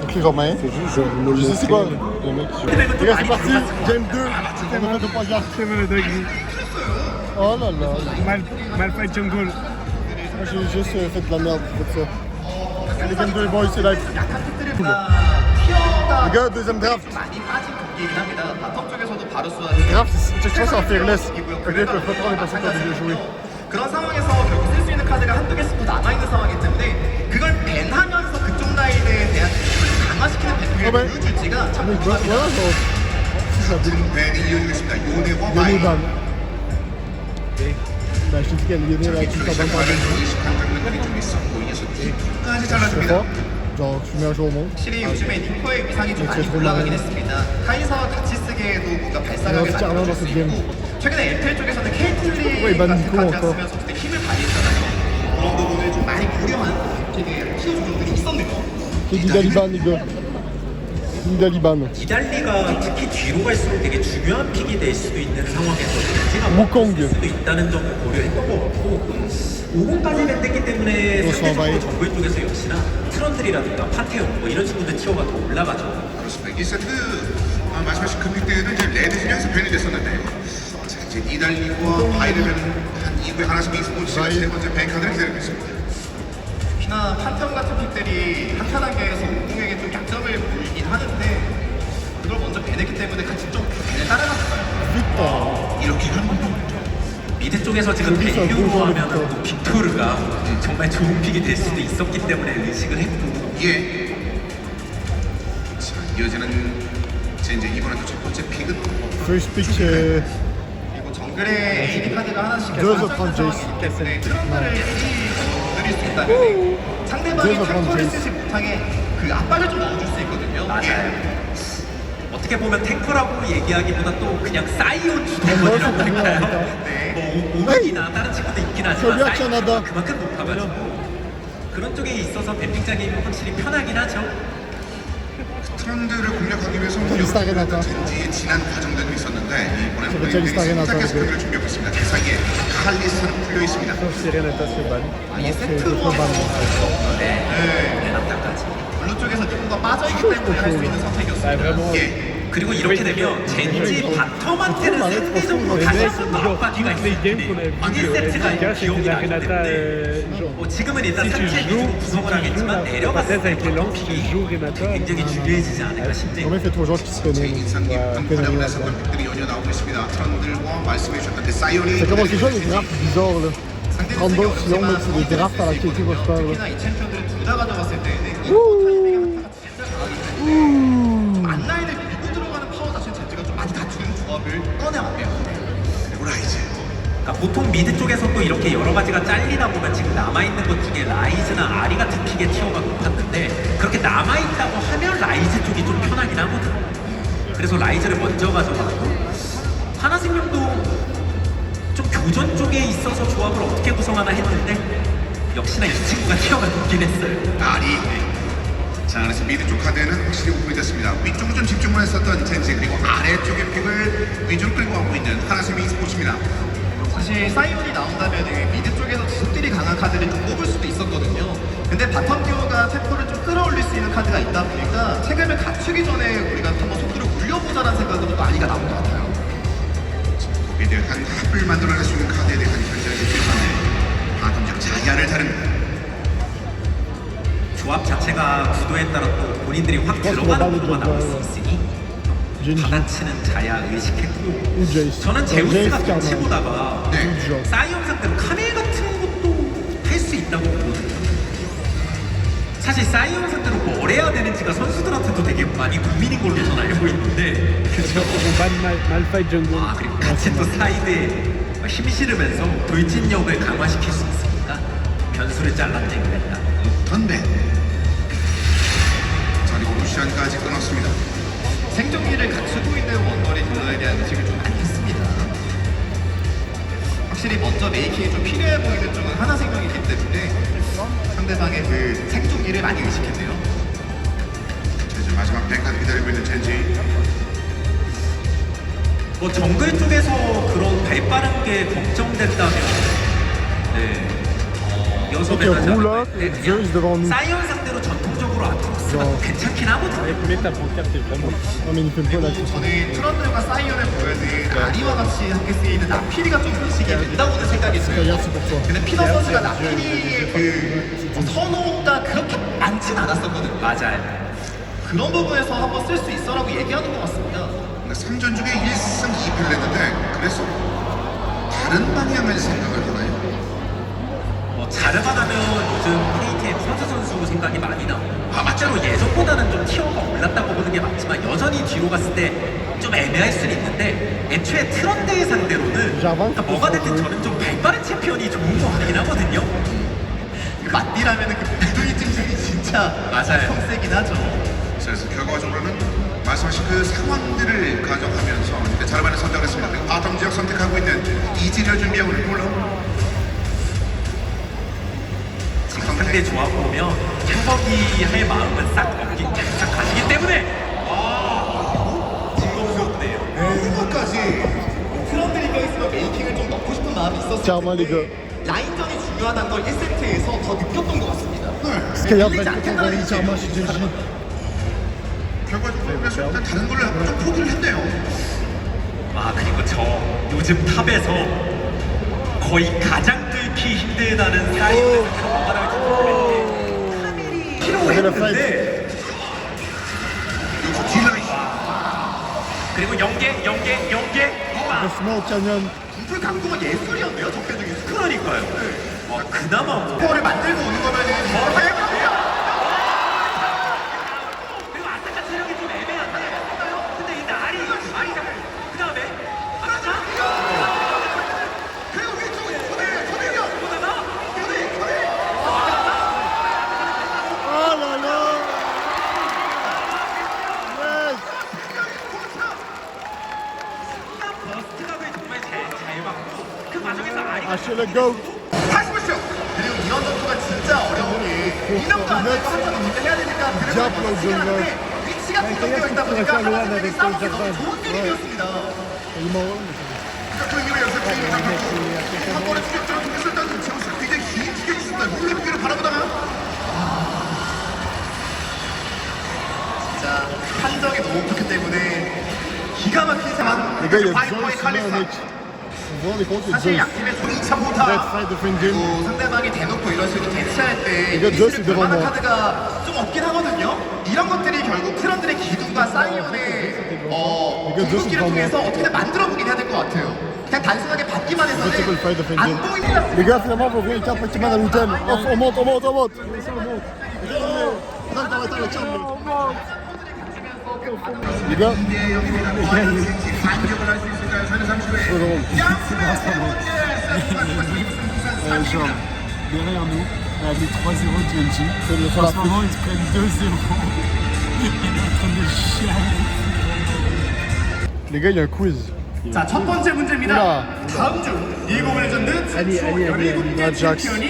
Écrit Romain. C'est juste genre le Je sais c'est quoi le mec qui joue. Les gars, c'est parti. Game 2. On a fait de pancarte. C'est vrai, dingue. Oh là là. Malphite Jungle. Moi j'ai juste fait de la merde, c'est ça. Les Game 2 boys, c'est live. Les gars, deuxième draft. 많이 빠진 경기이긴 합니다. 바텀 쪽에서도 바루스와 Draft, c'est quelque chose en fearless. Les gars peuvent pas prendre les personnes qui ont déjà joué. 그런 상황에서 결국 쓸 수 있는 카드가 한두 개 쓰고 남아있는 상황이기 때문에 그걸 밴하면서 그쪽 라인에 대한 힘을 강화시키는 배팅을 ben, 보여줄지가 참 Mais voilà, 궁금합니다. genre. Si ça brille. 밴이 이어지고 있습니다. 요네와 Yone 마이. ban. Bah, je t'ai dit qu'elle Yone là, tu t'en bannes pas. 의식한 장면들이 좀 있었고 이어서 뒷까지 C'est 잘라줍니다. fort. Genre, tu mets un joueur au monde. 확실히 요즘에 니코의 위상이 좀 많이 그렇죠. 올라가긴 했습니다. 카이사와 같이 쓰기에도 뭔가 발사각을 그렇지 않아, 만들어줄 수 어떻게. 있고 최근에 에펠 쪽에서는 케이틀린 왜 같은 만들고 카드를 없어? 쓰면서 그때 힘을 발휘했잖아요. 그런 부분을 좀 많이 고려한 되게 키워 조정들이 있었네요. C'est Nidaliban, les gars. Nidaliban. 기달리가 특히 뒤로 갈수록 되게 중요한 픽이 될 수도 있는 상황에서 젠지가 무콩. 쓸 수도 있다는 점을 고려했던 것 같고 5번까지 밴드기 때문에 상대적으로 정글 쪽에서 역시나 트런들이라든가 파테온 뭐 이런 친구들 티어가 더 올라가죠. 그렇습니다. 이 세트 말씀하신 금픽 때는 이제 레드 진영에서 밴이 됐었는데 자, 이제 니달리와 바이르는 한 이후에 하나씩 e스포츠가 세 번째 밴 카드를 기다리고 있습니다. 특히나 판테온 같은 픽들이 한 단계에서 공공에게 좀 약점을 보이긴 하는데 그걸 먼저 배냈기 때문에 같이 좀 배를 따라갔어요. 이렇게 하는 거죠. 미드 쪽에서 지금 벨류로 하면 또 빅토르가 정말 좋은 픽이 될 수도 있었기 때문에 의식을 했고 예. 자, 이어지는 이제 이번에도 첫 번째 픽은 First pick, 그리고 정글에 AD 카드가 하나씩 Deux 계속 of prendre 상승 Jace. 상황이기 때문에 트런들을 늘릴 수 있다면 상대방이 Deux of prendre 탱커를 Jace. 쓰지 못하게 그 압박을 좀 넣어줄 수 있거든요. 맞아요. 어떻게 보면 탱커라고 얘기하기보다 또 그냥 사이온 주도권이라고 할까요? 뭐 오백이나 다른 친구도 있긴 하지만 전략 사이온이 전하다. 그만큼 높아가지고 그런 쪽에 있어서 뱀픽장이 확실히 편하긴 하죠. 트렌드를 공략하기 위해서 젤리스타 아레나타. 젠지의 지난 과정들이 있었는데 이번에는 저거 젤리스타 아레나타. 스크를 준비하고 있습니다. 그 사이에 칼리스는 풀려 있습니다. Serenata se ban. 아예 c'est 세트로 trop ban. 레나타까지. 블루 쪽에서 조금가 빠져있기 때문에 할 수 있는 선택이었습니다. Vraiment. 예. 그리고 이렇게 되면 젠지 바텀한테는 상대적으로 다시 한번 더 압박이가 Les games qu'on 있었는데 a 이 vu, 세트가 c'était 기억이 나기 Renata, 때문에 genre, 뭐 지금은 일단 si tu 산책 joues, 위주로 구성을 la, 하겠지만 내려갔을 peut-être 때 avec les 바텀 lances, tu 픽이 joues Renata. 굉장히 중요해지지 않을까 싶네요. Romain fait toujours qui se connaît. 인상 깊은 활약을 했었던 픽들이 연이어 나오고 있습니다. 트런들과 말씀해 주셨던 그 사이온이 Ça commence déjà les drafts bizarres là. 32 si on met c'est des drafts à la qualité pour faire là. 특히나 이 챔피언들을 둘 다 가져갔을 때는 이 타이밍이 한타가 진짜 강하기 때문에 앞라인을 밀고 들어가는 파워 자체는 젠지가 좀 많이 갖추는 조합을 꺼내왔네요. 그리고 라이즈. 그러니까 보통 미드 쪽에서도 이렇게 여러 가지가 잘리다 보면 지금 남아있는 것 중에 라이즈나 아리 같은 픽의 티어가 높았는데 그렇게 남아있다고 하면 라이즈 쪽이 좀 편하긴 하거든요. 그래서 라이즈를 먼저 가져가고 하나생명도 좀 교전 쪽에 있어서 조합을 어떻게 구성하나 했는데 역시나 이 친구가 티어가 높긴 했어요. 아리. 자, 그래서 미드 쪽 카드는 확실히 오픈이 됐습니다. 위쪽을 좀 집중을 했었던 젠지 그리고 아래쪽의 픽을 위주로 끌고 가고 있는 하나생명 e스포츠입니다. 사실 사이온이 나온다면 미드 쪽에서 지속들이 강한 카드를 좀 뽑을 수도 있었거든요. 근데 바텀 듀오가 템포를 좀 끌어올릴 수 있는 카드가 있다 보니까 체급을 갖추기 전에 우리가 한번 속도를 올려보자라는 생각으로 또 아리가 나온 것 같아요. 거기에 대한 합을 만들어낼 수 있는 카드에 대한 현재의 필사는 바텀적 자야를 다릅니다. 조합 자체가 구도에 따라 또 본인들이 확 들어가는 구도가 나올 수 있으니 받아치는 자야 의식했고 저는 제우스가 빛을 보다가 네. 사이언 상대로 카멜 같은 것도 할 수 있다고 보거든요. 사실 사이언 상대로 뭘 해야 되는지가 선수들한테도 되게 많이 고민인 걸로 저는 알고 있는데 On bat Malphite jungle. 아 그리고 같이 또 사이드에 힘 실으면서 돌진력을 강화시킬 수 있으니까 변수를 잘라내기로 했다. 던벤. 자, 그리고 루시안까지 끊었습니다. 생존기를 갖추고 있는 원거리 딜러에 대한 의식을 좀 많이 했습니다. 확실히 먼저 메이킹이 좀 필요해 보이는 쪽은 하나 생명이기 때문에 상대방의 그 생존기를 많이 의식했네요. 자, 이제 마지막 뱅카드 기다리고 있는 젠지. 뭐 정글 쪽에서 그런 발 빠른 게 걱정된다면 네. 이어서 Ok, roule up, Zeus devant nous. 사이언 상대로 전통적으로 아트록스가 괜찮긴 하거든요. Mais ta pancarte est vraiment. Non, mais il ne fait pas là. 그리고 저는 트런들과 사이언을 보여준 아리와 같이 함께 쓰이는 나피리가 좀 의식이 된다고는 생각이 들어요. 근데 피너 선수가 나피리의 그 선호가 그렇게 많진 않았었거든요. 맞아요. 그런 부분에서 한번 쓸 수 있어라고 얘기하는 것 같습니다. 3전 중에 1승 2패를 했는데 그래서 다른 방향을 생각을 하나요? 뭐 자르바다면 요즘 KT의 선수 선수 생각이 많이 나고 실제로 예전보다는 좀 티어가 올랐다고 보는 게 맞지만 여전히 뒤로 갔을 때 좀 애매할 수는 있는데 애초에 트런드 상대로는 그러니까 뭐가 됐든 저는 좀 발빠른 챔피언이 좋은 거 같긴 하거든요. 맞디라면은 그 비둘기 찜질이 진짜 맞아요. 엄청 세긴 하죠. 그래서 결과적으로는 말씀하신 그 상황들을 가정하면서 이렇게 자르반을 선택했습니다. 그리고 바텀 지역 선택하고 있는 이지를 준비하고 있는 폴로. 상대 조합 보면 해석이 할 마음은 싹 없긴 싹 가지기 때문에 징검스럽네요. 그거까지 트런들이 껴있으면 메이킹을 좀 넣고 싶은 마음이 있었을 자, 아마 텐데 라인전이 중요하다는 걸 1세트에서 더 느꼈던 것 같습니다. Parce qu'il y a 밀리지 않겠다는 의지. 결과적으로 그래서 일단 다른 걸로 좀 포기를 했네요. 아 그리고 저 요즘 탑에서 거의 가장 뚫기 힘들다는 사이에서 뭐가 나올지 카멜이 필요했는데 여기서 딜라이. 그리고 연계 Small canyon. 불 강도가 예술이었네요, 적대적인 스크롤. 그러니까요. 그나마 뭐 를 만들고 오는 거면은 뭘 해야 그리고 아타카 체력이 좀 애매한데 근데 이 날이 잡고 그 다음에 아타카 그리고 위쪽에 초대형 보다가 Oh là là. Yes. 버스트각을 정말 잘 맞고 그 과정에서 아리가 Hacher le goat. 다시 보시죠. 그리고 이런 전투가 진짜 어려운 게 이름도 안 되고 한 번은 먼저 해야 되니까 그래서 먼저 치긴 하는데 위치가 고정되어 있다 보니까 하나씩 싸우기 너무 좋은 그림이었습니다. Il est mort. 그 이후에 연습 중입니다. 한 번의 추격전을 통해서 일단 제우스 굉장히 긴 추격이 있습니다. 물레보기를 바라보다가 진짜 판정이 너무 좋기 때문에 기가 막힌 상황. Les gars, il y a 파이퍼의 Zeus là, 칼리스타. mec. Vous vous rendez compte, c'est 사실 Zeus. 양팀의 조이차 Red 포타. fight de fin game. 또 상대방이 대놓고 이런 식으로 대치할 때 이거 이기를 저스 볼만한 들어가면. 카드가 좀 없긴 하거든요. 이런 것들이 결국 트런들의 기둥과 사이온의 이거 저스 궁극기를 들어가면. 통해서 어떻게든 만들어보긴 해야 될 것 같아요. 그냥 단순하게 받기만 Triple 해서는 fight de fin 안 game. 보이는 Les gars, finalement, on va ouvrir une carte Pokémon à l'hôtel. On monte, on monte, on monte. Attends, attends, le chat, là. Les gars, Genre, derrière nous, on a des 3-0 de GNG. En ce moment, ils se prennent 2-0. Il est en train de chialer. les gars, il y a un quiz. 자, 첫 번째 문제입니다. 우와. 다음 중 리그오브 레전드 최초 17개 아, 잭스. 챔피언이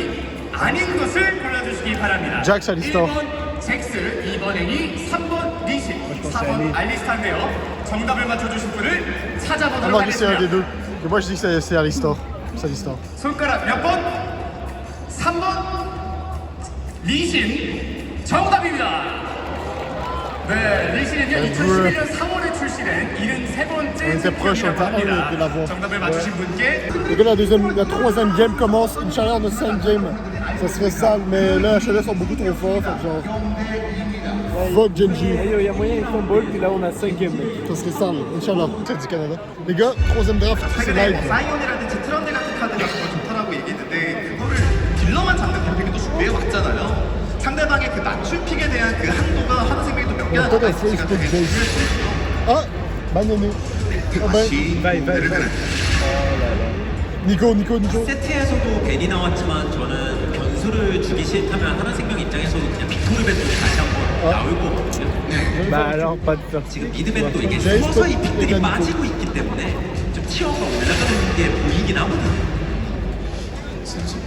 아닌 것을 골라주시기 바랍니다. 잭스 알리스터. 1번 잭스, 2번 애니, 3번 리신, 4번 알리스타인데요. 정답을 맞춰주실 분을 On 찾아보도록 va glisser un des 하겠습니다. deux. Et moi, je dis que c'est Alistar. C'est Alistar. 손가락 몇 번? 3번 리신 정답입니다. 네, 리신은요 2011년 3월에 출시. 출시된 73번째 On était proche, on était à un de l'avoir. 정답을 맞추신 분께 Les gars, la troisième game commence. Inch'Allah, on a 5 games. Ça serait sale, mais là, HLS sont beaucoup trop forts. Fait que genre. Fuck Genji. Il y a moyen, ils font ball, puis là on a 5ème. Ça serait sale, Inch'Allah. C'est du Canada. Les gars, troisième draft, c'est 최근에 live. 뭐 사이온이라든지 트런드 같은 카드가 정말 좋다라고 얘기했는데 그거를 딜러만 잡는 캠핑도 준비해 왔잖아요. 상대방의 그 맞춤 픽에 대한 그 한도가 하나생명이 또 몇 개나 Peut-être 남아 un free 있으니까 split 되게 Jace. Ah, Banane. Ah ben, 다시 배를 빼는 Nico. 세트에서도 벤이 나왔지만 저는 변수를 주기 싫다면 하나생명 입장에서도 그냥 빅토르벤도 다시 한번 나올 거거든요. Bah alors, pas de first. 지금 미드벤도 이게 제이스 서서히 픽들이 일단 빠지고 있기 때문에 좀 티어가 올라가는 게 보이긴 하거든요.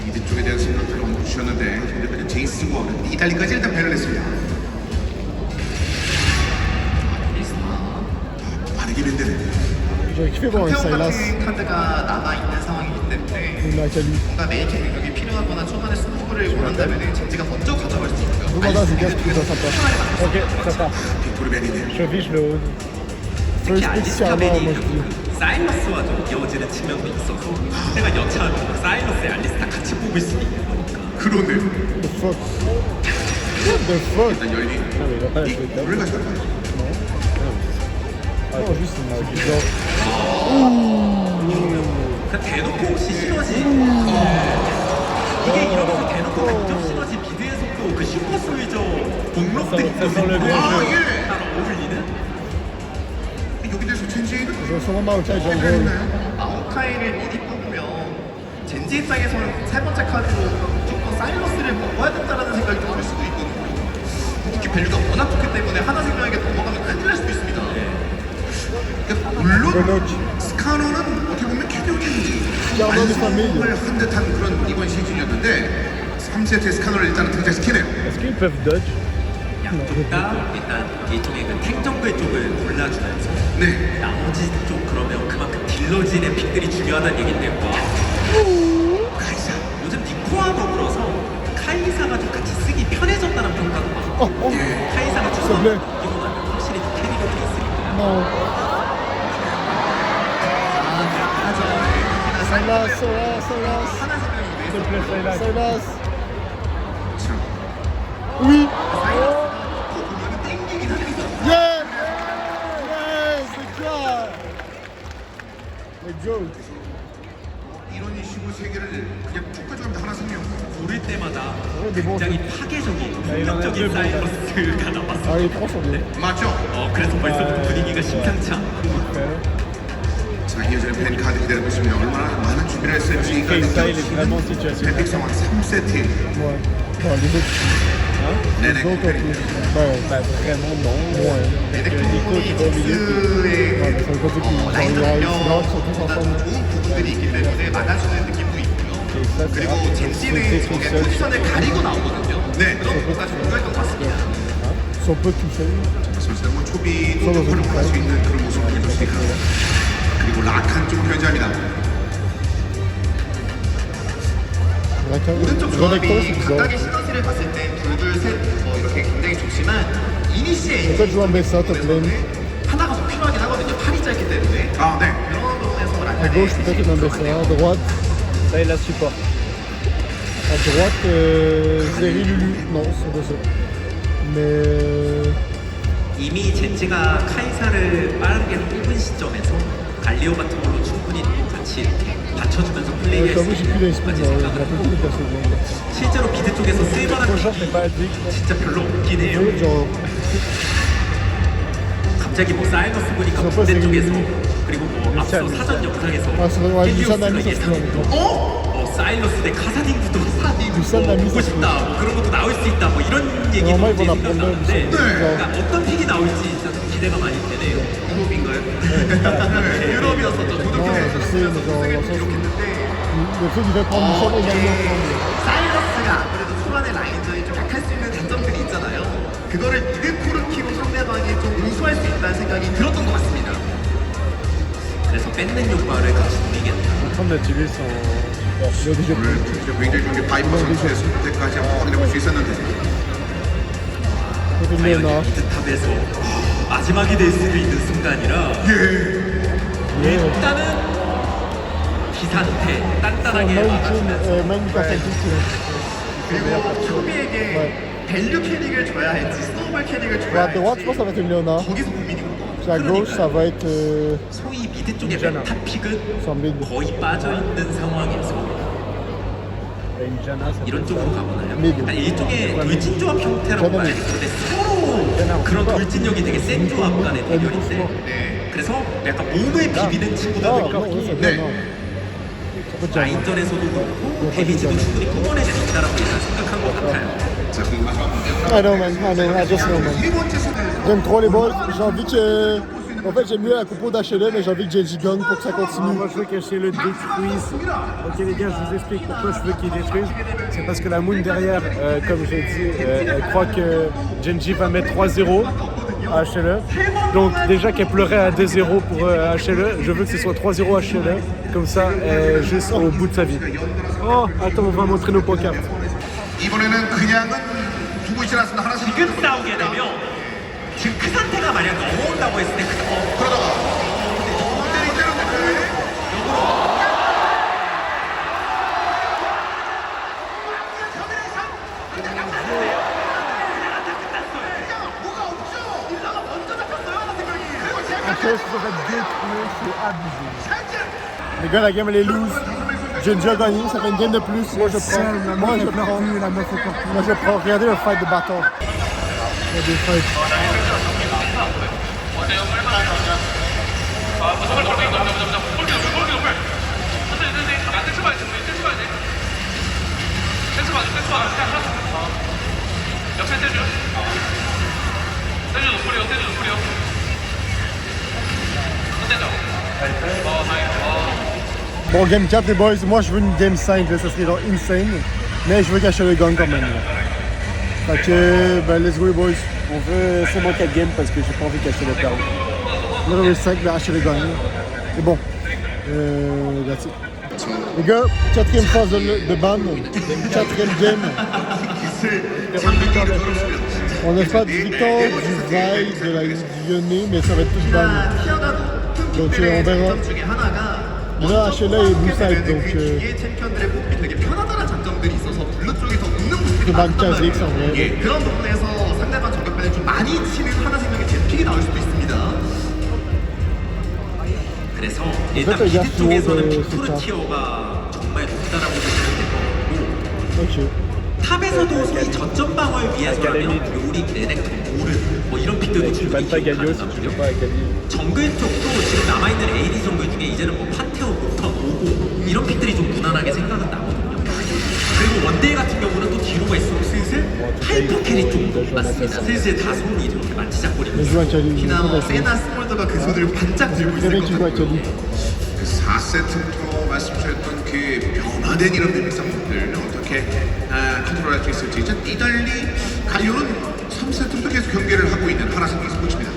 미드 쪽에 대한 생각을 언급 주셨는데 현재까지 제이스 워는 이달리까지 일단 배를 냈습니다. 빠르게 밴드는 J'aurais kiffé voir un 태형 Silas. 같은 카드가 남아있는 상황이기 때문에 Ou Nakali. 뭔가 메이킹 능력이 필요하거나 초반에 승부를 원한다면 젠지가 먼저 가져갈 수 있고요. Demanda c'est gars qui nous a sympa. Ok, ça part. 빅토르벤이네요. Je le haut. 특히 First pick 알리스타 Siama, 벤이 moi je dis. 결국 사일러스와 좀 이어지는 측면도 있어서 내가 여차하면 사일러스의 알리스타 같이 뽑을 수 있는 거니까. 그러네. The fuck? What the fuck? 일단 열리. Non, mais il va pas la jouer de 불을 가져가요. Non, juste une mag. Genre, 그러니까 대놓고 혹시 시너지 이게 이러면서 대놓고 극적 시너지 비드에서도 그 슈퍼솔저 공록들이 Ça sent le bien 아 jeu. 예. 따라 어울리는 여기 대해서 첸지는 je vais sûrement Maokai Jungle. 아웃카이를 미리 뽑으면 젠지 입장에서는 세 번째 카드로 무조건 사일러스를 먹어야 된다라는 생각이 들 수도 있거든요. 특히 밸류가 워낙 좋기 때문에 하나 생명에게 넘어가면 큰일 날 수도 있습니다. 그러니까 물론 Bonok. 스카노는 어떻게 보면 캐릭이 Gardien de famille. 완성을 한 듯한 그런 이번 시즌이었는데 3세트에 스카노를 일단은 등장시키네요. Est-ce qu'ils peuvent dodge? 양쪽 다 일단 일종의 그 탱정글 쪽을 골라주면서 네. 나머지 쪽 그러면 그만큼 딜러진의 픽들이 중요하다는 얘긴데 와 카이사. 요즘 니코와 더불어서 카이사가 좀 같이 쓰기 편해졌다는 평가도 많고 카이사가 좀 그래. 이기고 나면 확실히 좀 캐리력이 있으니까 Non. Silas. 하나 생명이 왜 S'il te plaît, Silas. Silas. 참. Oui. 보면은 땡기긴 합니다. Yeah. Yes, c'est clair. Let's go. 이런 이슈고 세계를 그냥 쭉 가져갑니다. 하나 생명. 고를 때마다 네, 뭐. 굉장히 파괴적인 이런 폭력적인 애들 사이버스가 Ah, 나왔어 les trois sont bien. 맞죠? 그래서 벌써부터 분위기가 심상치 않고 자, 이어지는 팬 카드 기다리고 있습니다. 얼마나 많은 준비를 했을지. Keita, il est vraiment situationnel. 팬픽 상황 3세트. Ouais. Bon, les autres, 네네. les autres, 팬. ouais. Bah vraiment non. Ouais. Nico qui va au milieu. 엑스의 Ouais, mais ça veut pas dire qu'ils sont 라인 là, ils sont tous 능력보다 ensemble. 좋은 부분들이 있기 때문에 막아주는 느낌도 있고요. Ça, c'est 그리고 rapide. 젠지는 C'est 저게 tout seul. 포지션을 가리고 나오거든요. 네. 그런 부분까지 공부할 것 같습니다. Ils sont pas tout seuls. 선수들 뭐 초비도 좀 활용할 수 있는 그런 모습을 보여줬으니까. 그리고 라칸 쪽으로 변제합니다. 오른쪽 Renekton, 조합이 c'est bizarre. 각각의 시너지를 봤을 때 둘셋뭐 이렇게 굉장히 좋지만 이니시에 Pourquoi jouer en Bessa, top lane? 하나가 더 필요하긴 하거든요. 팔이 짧기 때문에 아, 네. 그런 부분에서 À gauche, peut-être une Bessa. À droite, Ça, il la support. à droite, Zeri Lulu. Non, c'est pas ça. Mais. 이미 젠지가 카이사를 빠르게 뽑은 시점에서 갈리오 같은 걸로 충분히 같이 이렇게 받쳐주면서 플레이할 수 J'avoue, j'ai plus 있는 d'inspi, 맞지 je me 생각을 rappelle plus des persos. 실제로 비드 쪽에서 쓸만한 Prochain, 픽이 c'est pas addict. 진짜 별로 없긴 해요. Genre, 갑자기 뭐 사이버스 보니까 저 군대 벌써 쪽에서 이미 그리고 뭐 앞서 미쳤네. 사전 영상에서 아, 사전 와, 헬리오스가 미쳤나, 예상했던 미쳤어. 사일러스 대 카사딘구도 미쳤나, 보고 미쳤어. 싶다 뭐 그런 것도 나올 수 있다 뭐 이런 얘기도 정말 이제 이번 생각나는데 앞본데 그러니까 어떤 픽이 나올지 진짜 좀 기대가 많이 되네요. 유럽인가요? 유럽이었었죠. 저도 Non, je sais, mais genre, dans le sens où le truc, il va prendre du sol également. 사이러스가 아무래도 초반에 라인전이 좀 약할 수 있는 단점들이 있잖아요. 그거를 미드코르키로 상대방이 좀 응수할 수 있다는 생각이 들었던 것 같습니다. 그래서 뺏는 효과를 같이 누리겠다. En train d'activer son. Il a déjà 오늘 굉장히 좋은 게 바이퍼 선수의 선택까지 한번 확인해 볼 수 있었는데. fait une 과연 Léonard. 이 탑에서 마지막이 될 수도 있는 순간이라 일단은 기사한테 단단하게 막아주면서 même quand ça dit 그리고 초비에게 밸류 캐릭을 줘야 할지 스노우볼 캐릭을 que... 줘야 À droite, je pense que ça va 할지 être une Léonard. 거기서 고민이거든요. Puis à gauche, ça va être 소위 미드 쪽에 멘타픽은 son mid. 거의 빠져있는 상황에서 이런 쪽으로 가보나요? 미드. 그러니까 일종의 돌진조합 형태라고 저는 봐야겠죠. 근데 서로 그런 돌진력이 되게 센 조합 간의 대결인데 그래서 약간 몸을 비비는 친구들도 Non, 있고 non, c'est 네. bien, non. Ça peut être jamais. 라인전에서도 그렇고 데미지도 충분히 뿜어낼 수 있다라고 일단 생각한 것 같아요. 자, 그리고 마지막 문제. I know, man. I know. I just know, man. 세 번째 세대에서 J'aime trop les balls. J'ai envie que... En fait, j'aime mieux la coupeau d'HLM, mais j'ai envie que JJ gagne pour que ça continue. Moi je veux qu'HLE le détruise. Ok les gars, je vous explique pourquoi je veux qu'il détruise. C'est parce que la Moon derrière, comme j'ai dit, elle croit que Genji va mettre 3-0 à HLE. Donc déjà qu'elle pleurait à 2-0 pour HLE, je veux que ce soit 3-0 HLE. Comme ça, juste au bout de sa vie. Oh, attends, on va montrer nos pancartes. 이번에는 그냥은 두고 있지 않았습니다. 하나씩 지금 싸우게 되면 지금 그 상태가 만약 넘어온다고 했을 때 그러다가 때리는데 뭐가 없죠. 딜러가 먼저 잡혔어요. 하나 생명이. 그리고 HLM 제가 se fait détruire, c'est abusé. 살짝 Les gars, la game elle est loose. JJ a gagné, ça fait une game de plus. Moi je prends. Moi je prends. Moi je prends. Regardez le fight de bâtard. Il y a des fights. Bon, game 4 les boys, moi je veux une game 5, là, ça serait genre insane. Mais je veux qu'HLE gagne quand même. Là. Fait que, ben let's go les boys. On veut seulement 4 games parce que j'ai pas envie qu'HLE perde. Là on est 5, ben HLE gagne. Et bon, that's it. Les gars, 4ème phase de ban, 4ème game. On n'a pas de victoire du Vaille, de la Lyonnais, mais ça va être tout ban. 튀어나온 Donc, 틈틈들의 on verra. 장점 중에 하나가 Là, HLE est blue side, donc 뒤에 챔피언들의 뽑기 되게 편하다는 장점들이 있어서 블루 쪽에서 웃는 모습이 그 많단 만짜지, 말이에요. 상대. 예, 그런 부분에서 상대방 저격변을 좀 많이 치는 하나생명의 제픽이 나올 수도 있습니다. 그래서 일단 그것도 미드 쪽에서는 야스오, 빅토르 진짜. 티어가 정말 높다라고 보시면 될 것 같고 ok. 탑에서도 소위 저점 방어를 위해서라면 요리, 레넥톤, 오른 뭐 이런 픽들도 충분히 기억하거든요. 정글 쪽도 지금 남아있는 AD 정글 중에 이제는 뭐 판테온, 목턴, 오고 이런 픽들이 좀 무난하게 생각은 나거든요. 그리고 원데이 같은 경우는 또 뒤로가 있어 슬슬 하이퍼 캐리 쪽 맞습니다. 슬슬 다손이 이렇게 Mais 만지작거리면서 je joue à Cali. 특히나 뭐 세나 스몰더가 그 손을 반짝 들고 있을 Très 것 bien qu'il joue à 같아요. Cali. 그 4세트부터 말씀하셨던 그 변화된 이런 맵상품들 어떻게 컨트롤할 수 있을지 이제 이달리 갈리오는 3세트부터 계속 경기를 하고 있는 하나생명 스포츠입니다.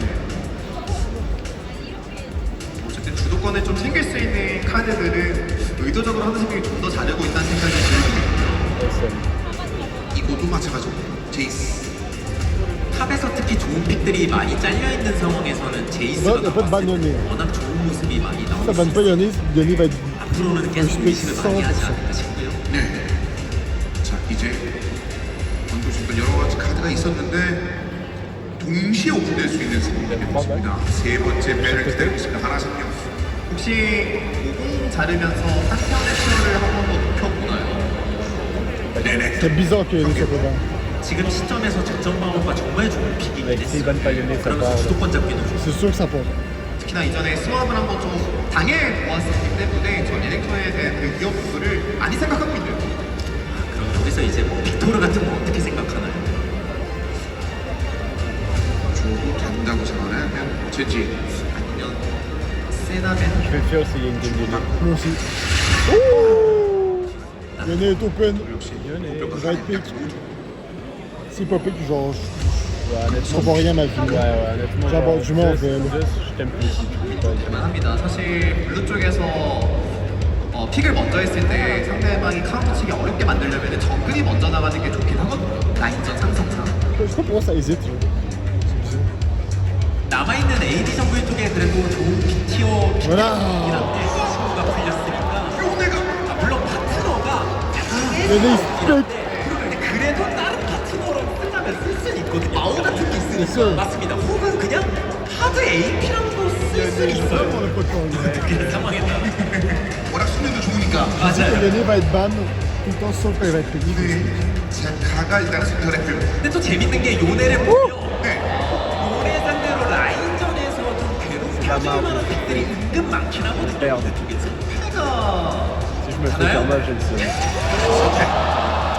어쨌든 주도권을 좀 챙길 수 있는 카드들은 의도적으로 하나생명이 좀 더 잘하고 있다는 생각이 들고 이것도 마찬가지고 제이스 탑에서 특히 좋은 픽들이 많이 잘려있는 상황에서는 제이스가 Il peut te ban 나왔을 때 Yone. 워낙 좋은 모습이 많이 Ça 나오고 banne pas Yone, Yone va être. 앞으로는 계속 의식을 많이 하지 않을까 싶고요. 네. 자 이제 원도심도 여러 가지 카드가 있었는데 동시에 오픈될 수 있는 상황이 되었습니다. 세 번째 배를 기다리고 있습니다. 하나생명. 혹시 오공 자르면서 한편의 티어를 한 번 더 높여보나요? 네네. C'est bizarre que Yone soit pas ban. 지금 시점에서 적정 방어가 정말 좋은 픽이 됐어요. 그러면서 주도권 잡기도 좋고 C'est sûr que ça passe. 특히나 이전에 스왑을 한번 좀 당해보았었기 때문에 저 에렉터에 대한 그 위협도를 많이 생각하고 있는 그럼 여기서 이제 뭐 빅토르 같은 거 어떻게 생각하나요? 줘도 된다고 생각을 하면 제지 아니면 세나벤 Moi aussi. Oh Yone est open. Il va être pick. S'il pas pick, genre. Je comprends rien à ma vie. Genre, je m'en vais. là. 할만합니다. 사실 블루 쪽에서 픽을 먼저 했을 때 상대방이 카운터 치기 어렵게 만들려면 정글이 먼저 나가는 게 좋긴 하거든요. 라인전 상성상. Je sais pas pourquoi ça hésite. Là. 남아있는 AD 정글 쪽에 그래도 좋은 빅티어 빅티어긴 한데 친구가 풀렸으니까 물론 파트너가 근데 그래도 다른 파트너랑 쓰려면 쓸 수는 있거든요. 마오 같은 게 있으니까 맞습니다. 혹은 그냥 하드 AP랑도 쓸 수 있어요. 그런 상황에서 워낙 수면도 좋으니까 맞아요. Gagné va être ban tout le temps sauf quand il va être payé. 제카가 일단 선택을 했고요. 근데 또 재밌는 게 요네를 보면 네. 요네 상대로 라인전에서 좀 괴롭게 해줄 만한 팩들이 은근 많긴 하거든요. Merde. 그쪽에서 패가 Si je me fais faire mal, j'ai le seum.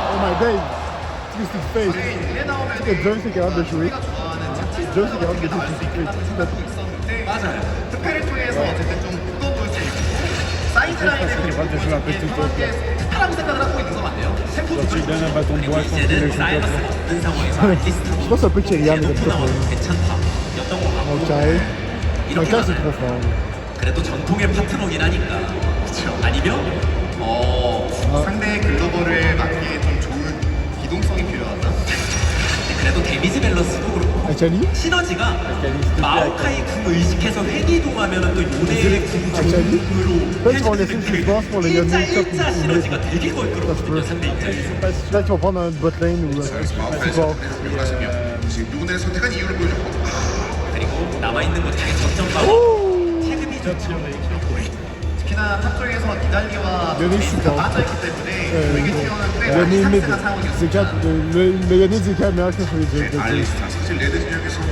Oh my god! Twisted face. 이래 나오면 Est-ce que Joyce est capable de jouer? 좋아하는 Joyce est capable de jouer Twisted Face. 있었는데 맞아요. 특패를 통해서 어쨌든 좀 무거울 수 있고 사이드 라인을 특패라고 생각을 하고 있는 거 맞네요. 템포 Quand tu donnes un bâton de bois contre les 이제는 gens 사이러스 없는 상황에서 알리스타 Je pense un peu Kyrian comme ça. 나와도 괜찮다. 였던 것 같고 Ok. 이렇게 Donc là, c'est 가나요? trop fort. 그래도 전통의 파트너긴 하니까 아니면 상대의 글로벌을 막기에 좀 좋은 기동성이 필요하다. 그래도 데미지 밸런스도 그렇고 Akali? 시너지가 마오카이 궁 의식해서 회귀 이동하면 또 요네의 궁 Akali? 종으로 Peut-être qu'on laisse une suspense pour le 일자 Yone top 일자 시너지가 되게 걸거든요 상대 입장에서. Là, tu vas prendre un bot lane ou un support. 지금 요네 선택한 이유를 보여줬고 그리고 남아있는 것 중에 점점하고 체급이 좋죠. 특히나 탑 쪽에서 니달리와 연예인 베이스가 슈퍼. 빠져있기 때문에 되게 튀어나온 꽤 많이 Yone mid. 상승한 상황이었습니다. Zeka, le Yone Zeka est meilleur que sur les 네, Jet. 알리스타 사실 레드 진영에서도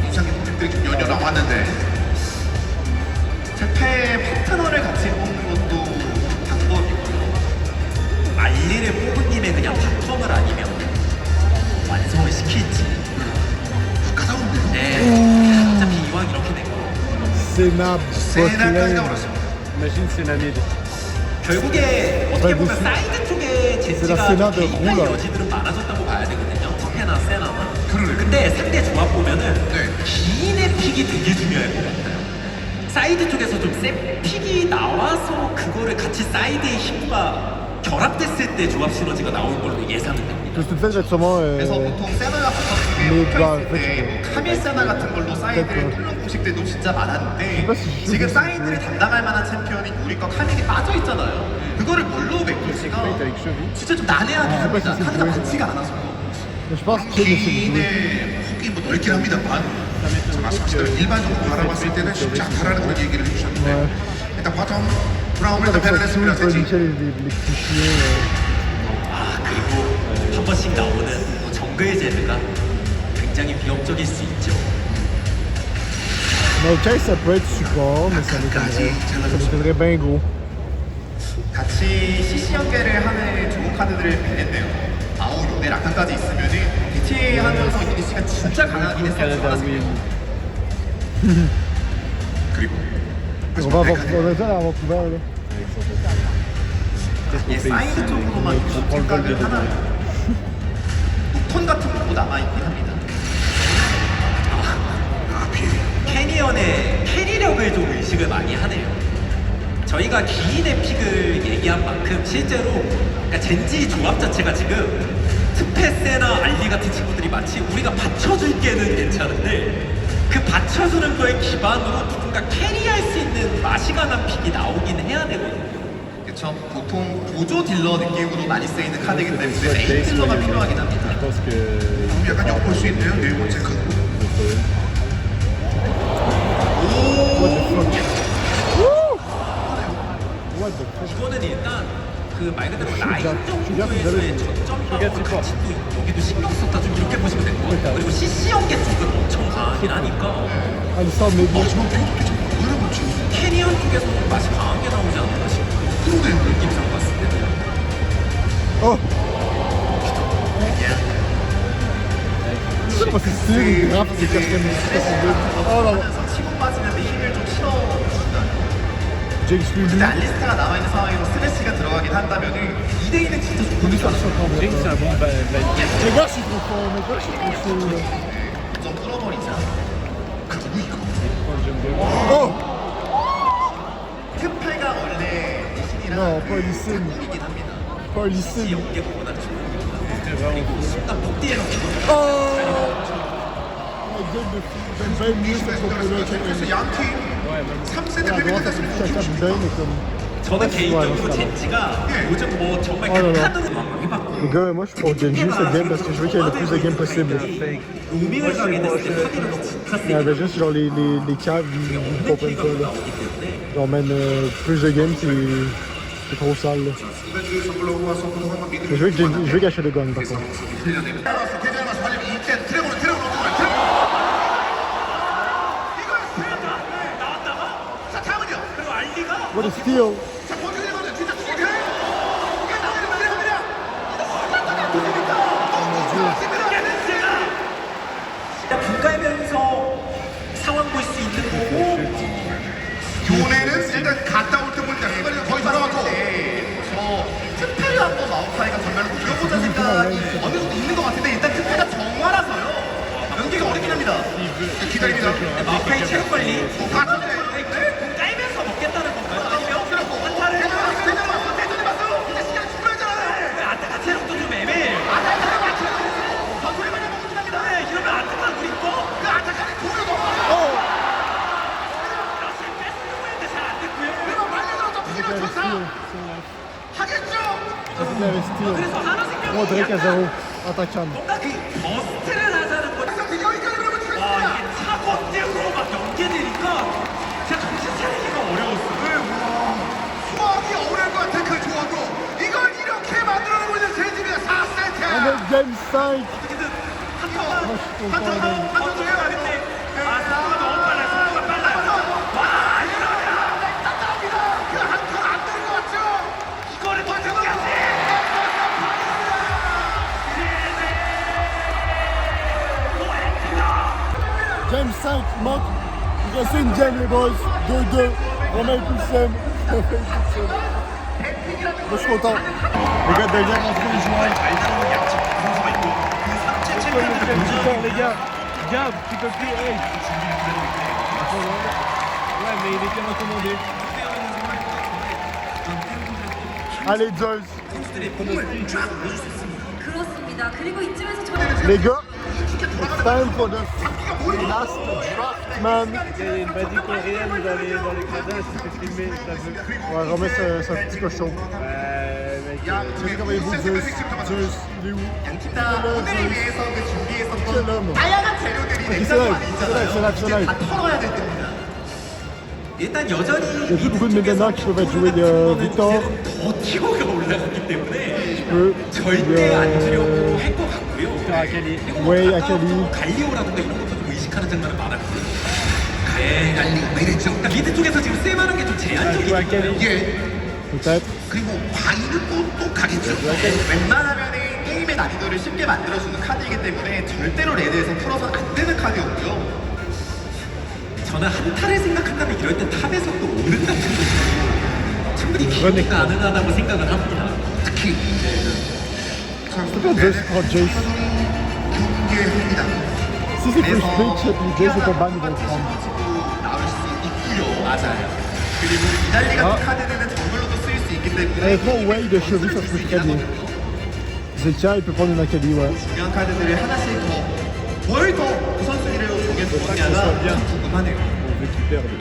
인상 깊은 픽들이 좀 연이어 나왔는데 특패 파트너를 같이 뽑는 것도 방법이고요. 알리를 뽑은 김에 그냥 바텀을 아니면 완성을 시킬지. 가다운데요. 네. 어차피 이왕 이렇게 된 거. Senna bot 세나까지 lane. 가버렸습니다. Imagine c'est la mid. 결국에 어떻게 보면 무슨- 사이드 쪽에 제지가 세나도 개인적인 몰라. 여지들은 많아졌다고 봐야 되거든요. 특혜나 세나나. 그러네. 근데 상대 조합 보면은 네. 기인의 픽이 되게 중요할 것 같아요. 사이드 쪽에서 좀 센 픽이 나와서 그거를 같이 사이드의 힘과 결합됐을 때 조합 시너지가 나올 걸로 예상은 됩니다. Twisted Face va être sûrement. 그래서 보통 세나 같은 쪽에 네, 붙어있을 그렇죠. 때 카밀 세나 같은 걸로 사이드를 뚫는 공식들도 진짜 많았는데 그렇지. 지금 사이드를 담당할 만한 챔피언이 우리 거 카밀이 빠져있잖아요. 그거를 뭘로 메꿀지가 Avec Chevy. 진짜 좀 난해하긴 합니다. 그렇지. 카드가 많지가 않아서. Je pense que Chen essaie de jouer. 기인의 폭이 뭐 넓긴 합니다만 자, 말씀하신 대로 일반적으로 바라봤을 때는 쉽지 않다라는 그런 얘기를 해주셨는데 Ouais. 일단 바텀 브라움을 일단 Avec 배를 son 했습니다. Paul 세지. Michel et les clichés. 아 그리고 한 번씩 나오는 뭐 정글 제드가 굉장히 위협적일 수 있죠. Ok, ça peut être support, mais ça m'étonnerait bien gros. 같이 CC 연계를 하는 좋은 카드들을 배냈네요. 아우 요네 라칸까지 있으면은 PT 하면서 이니시가 진짜 강하긴 했어요. Canada win. 그리고 On va déjà l'avoir couvert là. Qu'est-ce qu'on 예, fait 사이드 ici? 쪽으로만 On prend le vol de 하나 dedans. 노톤 같은 것도 남아있긴 합니다. 아 피해. 캐니언의 캐리력을 좀 의식을 많이 하네요. 저희가 기인의 픽을 얘기한 만큼 실제로 그러니까 젠지 조합 자체가 지금 트페세나 알리 같은 친구들이 마치 우리가 받쳐줄게는 괜찮은데 그 받쳐주는 거에 기반으로 누군가 캐리할 수 있는 맛이 가난 픽이 나오긴 해야 되거든요. 그쵸? 보통 보조 딜러 느낌으로 많이 쓰이는 카드이기 때문에 Soit 메인 Jace, soit 딜러가 Yone. 필요하긴 합니다. Je pense que. 약간 엿볼 수 있네요. 네 번째 카드. What the fuck? 이거는 일단 그 말 그대로 라인 슈가 정도에서의 슈가 저점하고 같이 또 여기도 신경 썼다 좀 이렇게 보시면 될 것 같아요. 그리고 CC 연계 쪽은 엄청 강하긴 하니까 Ah, l'histoire de Mehdi. 마지막 픽도 좀 뭐라고 지금 캐니언 쪽에서 좀 맛이 강한 게 나오지 않을까 싶어요. 느낌상 봤을 때는. Oh! C'est pas si stylé, grave, c'est quatrième. Oh là là. 하면서 치고 빠지는데 힘을 좀 실어준다. James 근데 Lulu. 알리스타가 남아있는 상황에서 스매시가 들어가긴 한다면은 2대2는 진짜 Lulu, 좋거든요. ça se ressemble. Jinx, c'est un bon blind. Les gars, je suis trop fort, les gars, je suis trop chaud là. 좀 끌어버리자. 누구 이거? Oh! 특패가 원래 리신이랑 Non, pas Lysine. 이긴 합니다. Pas Lysine. 연계 보고는 좋으니까. 그리고 순간 폭디에 넣고 Oh! J'aime bien mieux cette compo-là. 그래서 양팀 3세트 À 패배 droite, ça fait 끝났습니다. plus chacun bien, mais comme. 저는 개인적으로 Ouais, 젠지가 요즘 뭐 정말 Oh là là. 극한으로 해봤고 Les gars, moi je suis pour Genji cette game parce que je veux qu'il y ait le plus de games possible. 로밍을 가게 됐을 때 파괴력이 진짜 Mais avec juste genre les caves, ils comprennent pas là. Genre même plus de games, c'est trop sale là. Mais je veux gâcher le gun par contre. What a steal! 분갈면서 상황 볼 수 있는 거고 교내는 일단 갔다 올 때 보니까 순간이가 거의 돌아왔고 특패를 한번 마우카이가 전멸로 이겨보자 생각이 어느 정도 있는 것 같은데 일단 특패가 정화라서요. 연기가 어렵긴 합니다. 기다립니다. 마우카이 체력 관리 다 쳤네. 공 깔면서 먹겠다는 건가요? 아니면 한타를 대전에 봤어요. 근데 시간 충분하잖아요. 아타카 체력도 좀 애매해요. 전투를 많이 먹긴 합니다. 네, 이러면 아타카 우리 거 그 아타카는 돌을 먹어. 사실 뺐으려고 했는데 잘 안 됐고요. 그리고 말려들었던 Avec 피지컬 la 전사 steal. 하겠죠. Avec steal. 그래서 하나생명이 Oh, Drake à 0. Attaquant. 뭔가 그 버스트를 하자는 거. 여기까지 그러면 와 주겠습니다. 이게 차고증으로 막 연계되니까 진짜 정신 차리기가 어려웠어요. 수학이 어려울 것 같은 그 조합으로 이걸 이렇게 만들어내고 있는 젠지입니다. 4세트. Avec game 5. 어떻게든 Moi je suis content. 한턴 해야 되는데 아 속도가 너무 빨라요. 속도가 빨라요. 와 이러면 딴딴합니다. 그한턴안 되는 것 같죠? 이거를 더 챙겨야지. Game 5, manque. Il reste une game les boys. 2-2. On met le coup de seum. On met le coup de seum. Moi je suis content. Les gars derrière ont fait les joueurs. 잘 다루는 양측 선수가 있고 그 삼체 챔피언들의 도전 les gars. Gab, tu peux plus. Hey. Ouais, mais il était recommandé. Allez Zeus. 선수들의 몸을 쫙 보여줄 수 있습니다. 그렇습니다. 그리고 이쯤에서 저는 Les gars, it's time for the last draft, man. Il y a une badie coréenne dans les gradins, c'était filmé, ça veut. Ouais, remets ce petit cochon. Mec. C'est comme les bouts de Zeus. Zeus, il est où? 양팀 다 오늘을 위해서 그 준비했었던 Quel homme. 다양한 재료들이 냉장고 안에 있잖아요. c'est là. 이제 다 털어야 될 때입니다. 일단 여전히 Il y a plus beaucoup de Medena qui peuvent être joués. Il y a Victor, 더 티오가 올라갔기 때문에 eux, 절대 안 주려고 할 것 같고요. 아켈리. 웨이, 아켈리. 갈리오라든가 이런 것도 좀 의식하는 장면은 많았고요. 갈리오 이랬죠. 그러니까 미드 쪽에서 지금 쓸만한 게 좀 제한적이니까. 예. peut-être. 그리고 바이는 또 가겠죠. 웬만하면 게임의 난이도를 쉽게 만들어주는 카드이기 때문에 절대로 레드에서 풀어서는 안 되는 카드였고요. 저는 한타를 생각한다면 이럴 때 탑에서 또 오른 같은 것도 충분히 기억이 가능하다고 생각을 합니다. 특히 C'est pas Zeus contre Jace. 경계합니다. Si c'est plus Twitch et puis Jace, c'est pas ban, ils vont le prendre. 나올 수 있고요. 맞아요. 그리고 이달리 같은 카드들은 정글로도 쓰일 수 있기 때문에 Honnêtement, Way de cheveux, ça se trouve très bien. Zekia, il peut prendre une Akali, ouais. 중요한 카드들을 하나씩 뭘더 우선순위를 정해두느냐가 참 궁금하네요. On veut qu'ils perdent.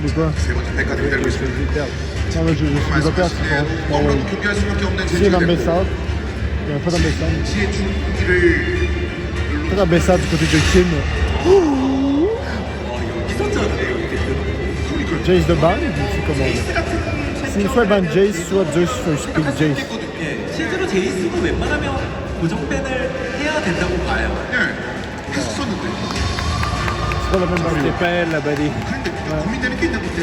Mais quoi? 세 번째 백카드 기다리고 Je 있습니다. veux qu'ils perdent. Non, mais je suis pas perdre, c'est 말씀하신 pas. 대로 아무래도 경기할 수밖에 없는 Si, il y a un 젠지인데 Bessade. Il y a un peu d'Ambessade. 제 준비를 Peut-être un Bessade du côté de Kim. 있었잖아요. Jace de ban, c'est comment? C'est soit ban Jace, soit Zeus first pick Jace. 예, 실제로 제이스도 웬만하면 고정밴을 해야 된다고 봐요. 예, 했었는데 C'est pas la même C'est barrière. pas elle la badie. 근데 고민되는 게 있는 건데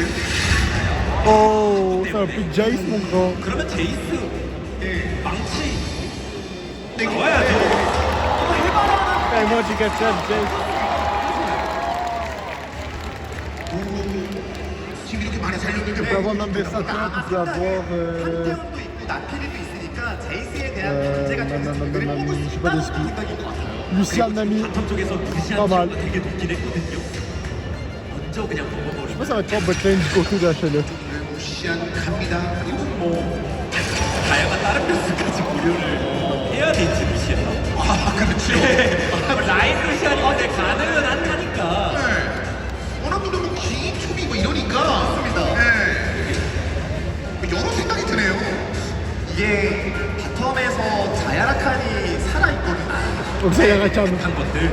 Oh, c'est un pick Jace, mon grand. 그러면 제이스 망치 나와야죠. Hey, moi tu catch up, Jace. 지금 이렇게 많이 살렸는데 Tu peux avoir un Ambessade, tu peux avoir. 판테온도 있고 나필이도 있으니까 제이스에 대한 문제가 좀 있을 때 뽑을 수 je sais pas 있다는 de ski. 생각인 것 같아요. Lucian Nami. 바텀 쪽에서 무시한 pas mal. 티오가 되게 높긴 했거든요. 먼저 그냥 Je pense 먹어버리고 que ça va être trop botlane du côté de HLE. 무시한 갑니다. 그리고 뭐 다양한 다른 변수까지 고려를 해야 될지 무시했나? 아 그렇죠. 라인 루시안인데 가능은 한타니까 이게 바텀에서 자야라칸이 살아있거든요. 옥사야라칸. 한 것들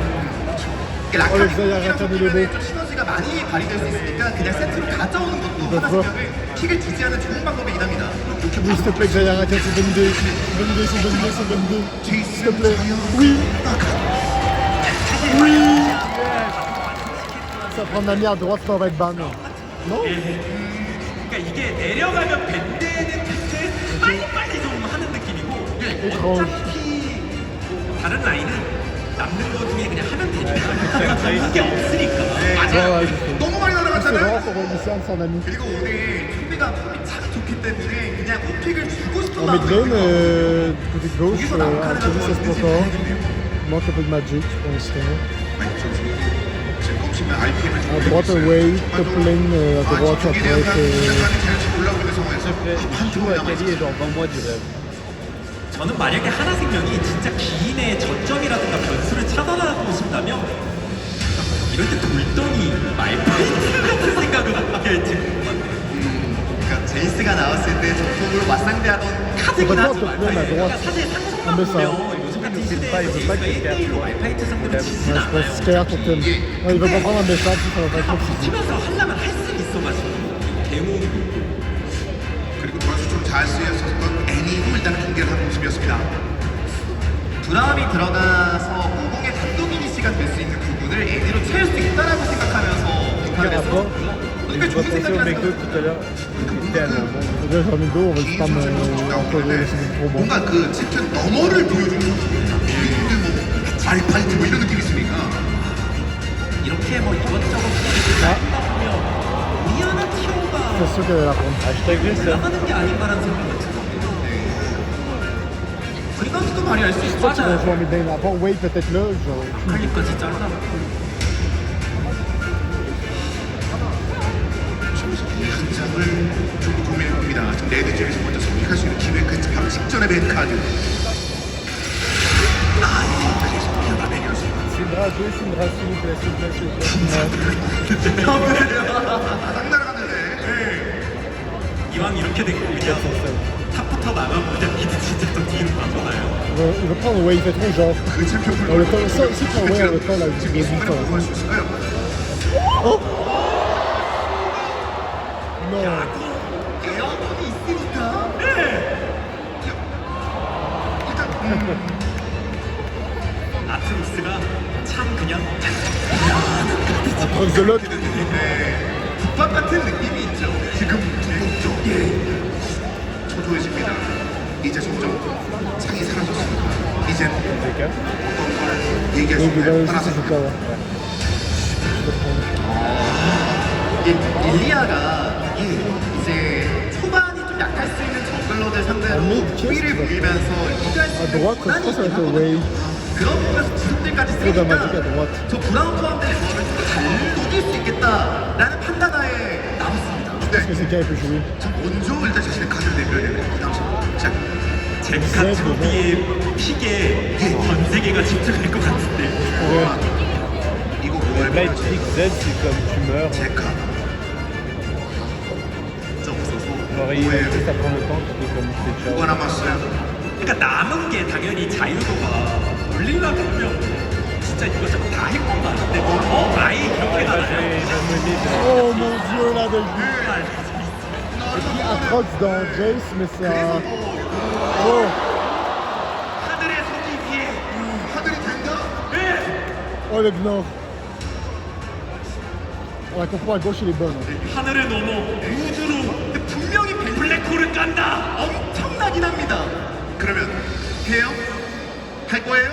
라칸이 옥사야라칸 좀 이래도. 시너지가 많이 발휘될 수 있으니까 그냥 세트로 가져오는 것도 하나 생각을 킥을 지지하는 좋은 방법이긴 합니다. Oui, s'il te plaît, Xayarakan, c'est bonne idée. Bonne idée, c'est bonne idée, c'est bonne idée. S'il te plaît. Oui. Oui. Ça prend Nami à droite, ça va être ban. Non? 그러니까 이게 내려가면 밴드는 텐데 빨리빨리 좀 하는 느낌이고 Étrange. 어차피 다른 라인은 남는 거 중에 그냥 하면 되니까 그게 없으니까 Ouais, 너무 많이 c'est 날아갔잖아요. vraiment pour Onisan sans Nami. 그리고 오늘 소비가 폼이 참 좋기 때문에 그냥 오픽을 주고 싶은 En mid lane, 마음이 côté gauche, Anthony Sespoto. Manque un peu de magic pour l'instant. 지금 꼽히면 RPM을 À droite, Wave, top lane, à droite, ça peut être. 제일 올라오고 있는 상황에서 한 팀을 남았어요. 저는 만약에 하나생명이 진짜 기인의 저점이라든가 변수를 찾아나고 싶다면 이럴 때 돌덩이 말파이트 같은 생각을 하게 지금 그러니까 제이스가 나왔을 때 전폭으로 맞상대하던 카드긴 하죠. 그러니까 사실 상성만 보면 요즘 같은 시대에 제이스가 1대1로 말파이트 상대로 지진 Ouais, je pense 않아요. Skyr pour Tim. Ouais, il va pas prendre un Bessa, ça va pas être trop physique. 치면서 하려면 할 수 있어가지고 대웅 그리고 브라스 좀잘 쓰였었던 애니도 일단은 공개를 한 모습이었습니다. 브라움이 들어가서 무공의 단독 이니시가 될 수 있는 부분을 애니로 채울 수 있다라고 생각하면서 비판해서 그러니까 좋은 생각이라는 생각. Déjà, j'ai envie d'eau, on va le spam encore c'est trop bon. 뭔가 그 챔피언 너머를 보여주는 선수입니다. 뭐 알파이트 뭐 이런 느낌이 있으니까 이렇게 뭐 이것저것 보면 미안한 티오가 C'est sûr qu'elle va la prendre. 올라가는 게 아닌가라는 생각이 들어요. 브리간트도 발휘할 수 있어. Je pense qu'ils vont jouer en mid lane. À part Wave, peut-être là, genre. 칼리까지 잘라놓고 이 한 장을 좀 고민해봅니다. 지금 레드 쪽에서 먼저 선택할 수 있는 기회 그 바로 직전의 벤 카드. Syndra 2, Syndra s'il vous plaît, s'il vous plaît, s'il vous plaît. 딱 날아갔는데 이왕 이렇게 된 거 그냥 탑부터 나가면 그냥 미드 진짜 또 뒤로 가잖아요. Il va prendre Wave, il fait trop genre. 그 챔피언 On le temps, ça, si tu envoies le temps, là, il 지금 이 est 순간에 temps. 공부할 수 있을까요? Non. 에어컨이 있으니까 아트로스가 참 그냥 À prendre de l'autre. 국밥 같은 느낌이 있죠. 지금 동쪽 초조해집니다. 이제 점점 창이 사라졌습니다. 이젠 어떤 걸 얘기할 수 Donc, il va 있나요? aussi, 따라서 c'est ça, ouais. 일리아가 이제 초반이 좀 약할 수 있는 정글러들 상대로 우위를 보이면서 리드할 수 À 있는 droite, je 권한이 pense que ça va 있긴 être 하거든요. Wave. 그런 부분에서 지속들까지 Trop 쓰니까 dramatique à droite. 저 브라운 포함된 조합을 좀잘 이길 수 있겠다라는 판단하에 나왔습니다. Parce que c'est qui peut jouer. 자, 먼저 일단 자신의 카드를 내밀어야 됩니다. 그 당시 자, 제카 초비의 픽에 전 세계가 집중할 것 같은데 이거 뭐야? Blind Trick Z, c'est comme tu meurs. 제카. 자, 없어서 Alors, il ça prend le temps, tu peux comme tu fais 누가 ciao. 남았어요? 그러니까 남은 게 당연히 자유도가 올리려고 하면 진짜 이것저것 다 할 건 같은데 아예 이렇게 나가요. Oh mon dieu, la belle vue. J'ai pris Atrox dans Jace, mais ça. Oh, 하늘의 손이 위에 하늘이 된다? oh le gland. On la confond à gauche, elle est bonne. 하늘을 넘어 우주로 근데 분명히 블랙홀을 깐다. 엄청나긴 합니다. 그러면 해요? 할 거예요?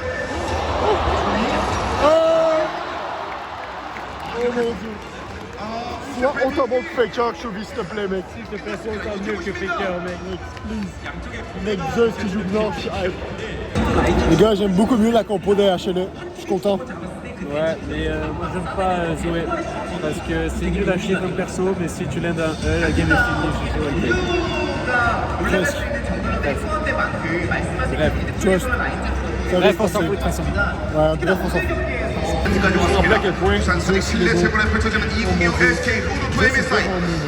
Oh mon dieu. Sois autant bon que Faker, Chauvi, s'il te plaît, mec. S'il te plaît, sois autant mieux que Faker, mec. Please. Mec, Zeus qui joue blanc, je suis hype. Les gars, j'aime beaucoup mieux la compo des HLE. Je suis content. Ouais, mais moi j'aime pas Zoé parce que c'est nul à chier comme perso, mais si tu l'aides un E, la game est finie, je joue avec elle. Presque. Bref, Tu vois, ça bref, on reste s'en fout de toute façon. Ouais, bref, on s'en fout. 까지 rappelle à quel point 왔습니다. 산선의 실내 그리고 세번에 펼쳐지는 2025 SK 로드2 MSI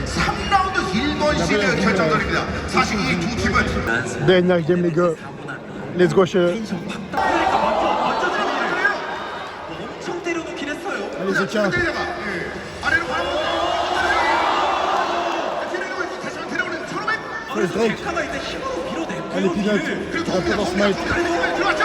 3라운드 1번 시드 결정전입니다. 사실 이 두 팀은 Dernière game, les gars. Let's go, chez 엄청 때려놓긴 했어요. Allez, Zekia. 내려가. 아래로 바라보고. 뒤로 이동해. 다시 한번 데려오는 초록맨. First Drake. 제카가 이제 힘으로 밀어내고요. Allez, Peanut. 그리고 Un peu dans Smite. 들어왔죠?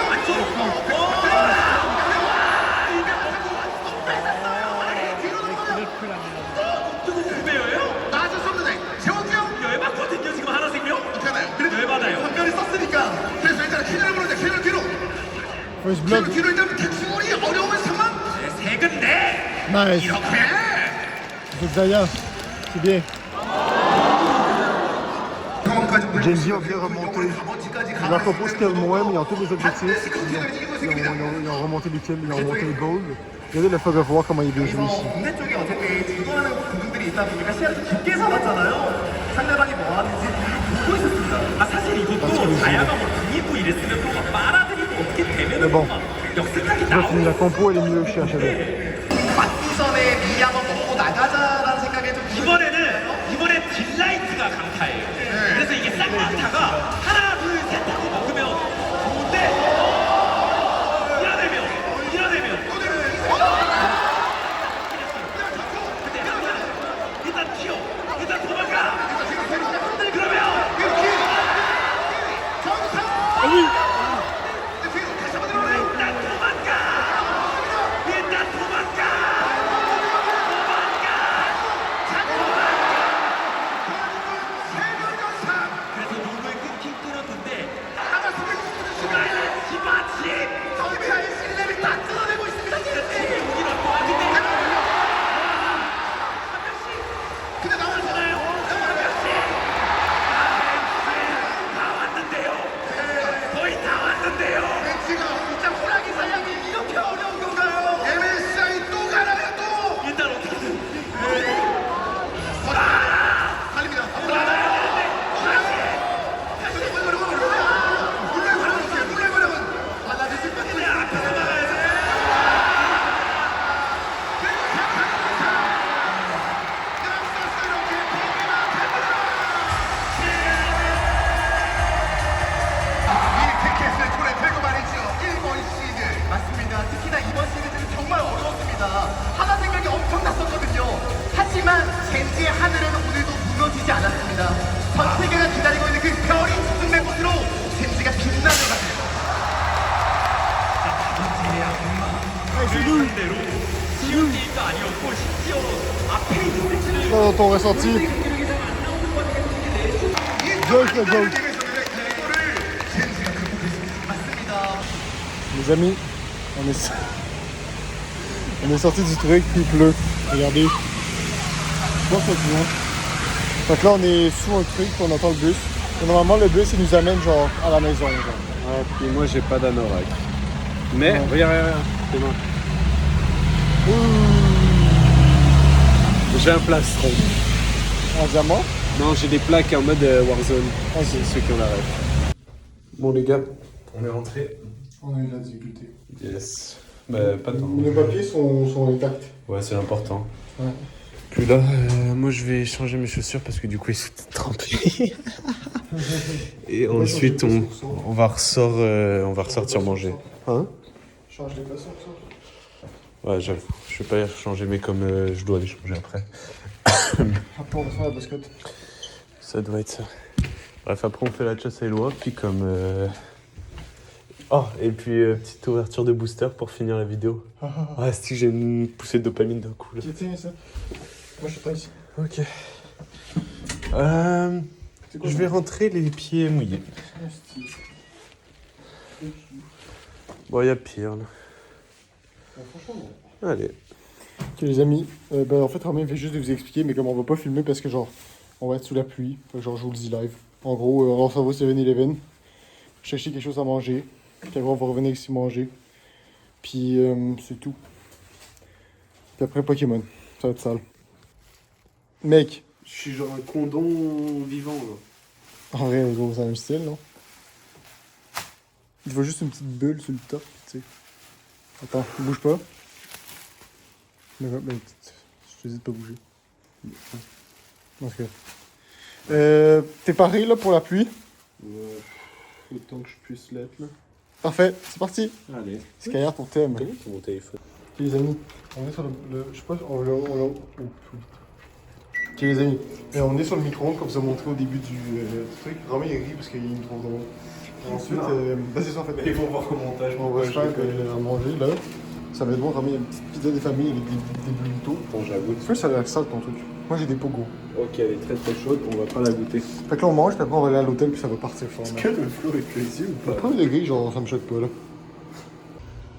나아졌었는데 재웠고요. 열받거든요 지금 하나 생명. 어떻게 하나요? 그래도 열받아요. 선별이 썼으니까. 그래서 일단 캐널을 보는데 캐널 뒤로. First 캐널 blood. 뒤로 일단 대충이 어려운 상황. 색은 내. Nice. 이렇게. C'est Zaya. C'est bien. Genji a bien remonté. Il leur propose qu'elle moins, mais ils ont tous les objectifs. Ils ont remonté les kills, ils ont remonté les goals. Regardez le Fog of War, comment il est bien joué ici. 국내 쪽에 어차피 주도하는 부분들이 있다 보니까 시야를 좀 깊게 잡았잖아요. 상대방이 뭐 하는지 보고 있었습니다. 아 사실 이것도 자야가 뭐 등이고 이랬으면 또 막 빨아들이고 어떻게 되면은 Mais bon, 막 역습각이 je 나오고. la compo, elle est mieux chez HLE. 맞기전에 미리 한번 먹고 나가자라는 생각에 좀 이번엔 딜라이트가 강타예요. 그래서 이게 쌍강타가 하나 둘 셋 하고 먹으면 좋은데 밀어내면 근데 일단 튀어 일단 도망가 그러면 일단 도망가 그래서 룰을 끊긴 끊었는데 마치 정비아의 신뢰를 다 뜯어내고 있습니다. 여기는 또 근데 근데 나왔잖아요. 다 왔는데요. 거의 다 왔는데요. 진짜 호랑이 사냥이 이렇게 어려운 건가요? MSI 또 가나요 또. 일단 어떻게든 달립니다. 맞습니다. 특히나 이번 시리즈는 정말 어려웠습니다. 하나 생각이 엄청 났었거든요. 하지만 젠지의 하늘은 오늘도 무너지지 않았습니다. 전 세계가 기다리고 있는 그 별이 짙은 곳으로 젠지가 빛나는 것 같아요. 대로 쉬운 게임도 아니었고 심지어 앞에 있는 敵 Ton ressenti. Joke, joke. Les amis, on est sorti du truc, puis il pleut. Regardez. Bon, c'est bien. Donc là, on est sous un truc, puis on entend le bus. Et normalement, le bus, il nous amène genre à la maison. Genre. Ouais, puis moi j'ai pas d'anorak. Mais regarde, c'est moi. J'ai un plastron. En diamant. Non, j'ai des plaques en mode Warzone. Ok. C'est ceux qui ont la ref. Bon les gars, on est rentré. On a eu la difficulté. Yes. Bah pas tant. Les papiers sont intacts. Ouais, c'est important. Ouais. Puis là, moi je vais changer mes chaussures parce que du coup ils sont trempés. Et ensuite on va ressortir manger. Hein? Change les façons, ça. Ouais, j'avoue. Je vais pas y changer, mais comme je dois les changer après. Après, on va faire la bascotte. Ça doit être ça. Bref, après on fait la chasse à Eloi, puis comme... Oh, et puis petite ouverture de booster pour finir la vidéo. Ouais, c'est que j'ai une poussée de dopamine d'un coup là. Tiens, ça. Moi, je suis pas ici. Ok. Je vais rentrer les pieds mouillés. Bon, il y a pire là. Allez. Ok les amis, en fait Romain fait juste de vous expliquer, mais comme on va pas filmer parce que genre on va être sous la pluie, genre je vous le dis live. En gros, on s'en va au 7-Eleven, chercher quelque chose à manger, puis après on va revenir ici manger, puis c'est tout. Puis après Pokémon, ça va être sale. Mec, Je suis genre un condom vivant là. en vrai gros c'est un même style non? Il faut juste une petite bulle sur le top, tu sais. Attends, bouge pas. Mais, je te dis de pas bouger. Ok. T'es paré là pour la pluie? Autant que je puisse l'être là. Parfait, c'est parti. Allez. Skyard, on t'aime. Comment c'est mon téléphone? Ok les amis, on est sur je sais pas, on l'a... Ok les amis, et on est sur le micro-ondes comme vous a montré au début du truc. Vraiment il rit parce qu'il me trouve drôle. Et ensuite, bah c'est ça en fait. Ils vont voir au montage. On va faire à manger là. Ça va être bon, vraiment il y a une petite pizza des familles avec des burritos. Bon, j'avoue. Tu vois, ça a l'air sale ton truc. Moi j'ai des pogos. Ok, elle est très très chaude, on va pas la goûter. Fait que là on mange, puis après on va aller à l'hôtel, puis ça va partir fort. Est-ce que le flot est cuit ou Le pas? premier degré, genre ça me choque pas là.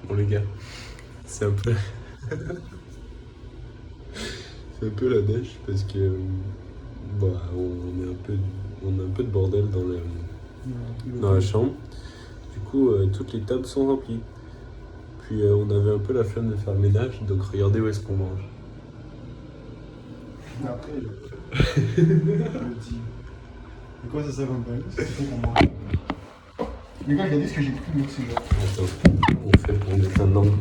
Bon les gars, c'est un peu... c'est un peu la dèche parce que... bah, on a un peu de bordel dans la chambre. Du coup, toutes les tables sont remplies. Puis on avait un peu la flemme de faire le ménage, donc regardez où est-ce qu'on mange. Après, je dis... Mais quoi ça sert un peu? C'est tout qu'on mange. Les gars, regardez ce que j'ai pris moi aussi là. Attends, on fait pour mettre un angle.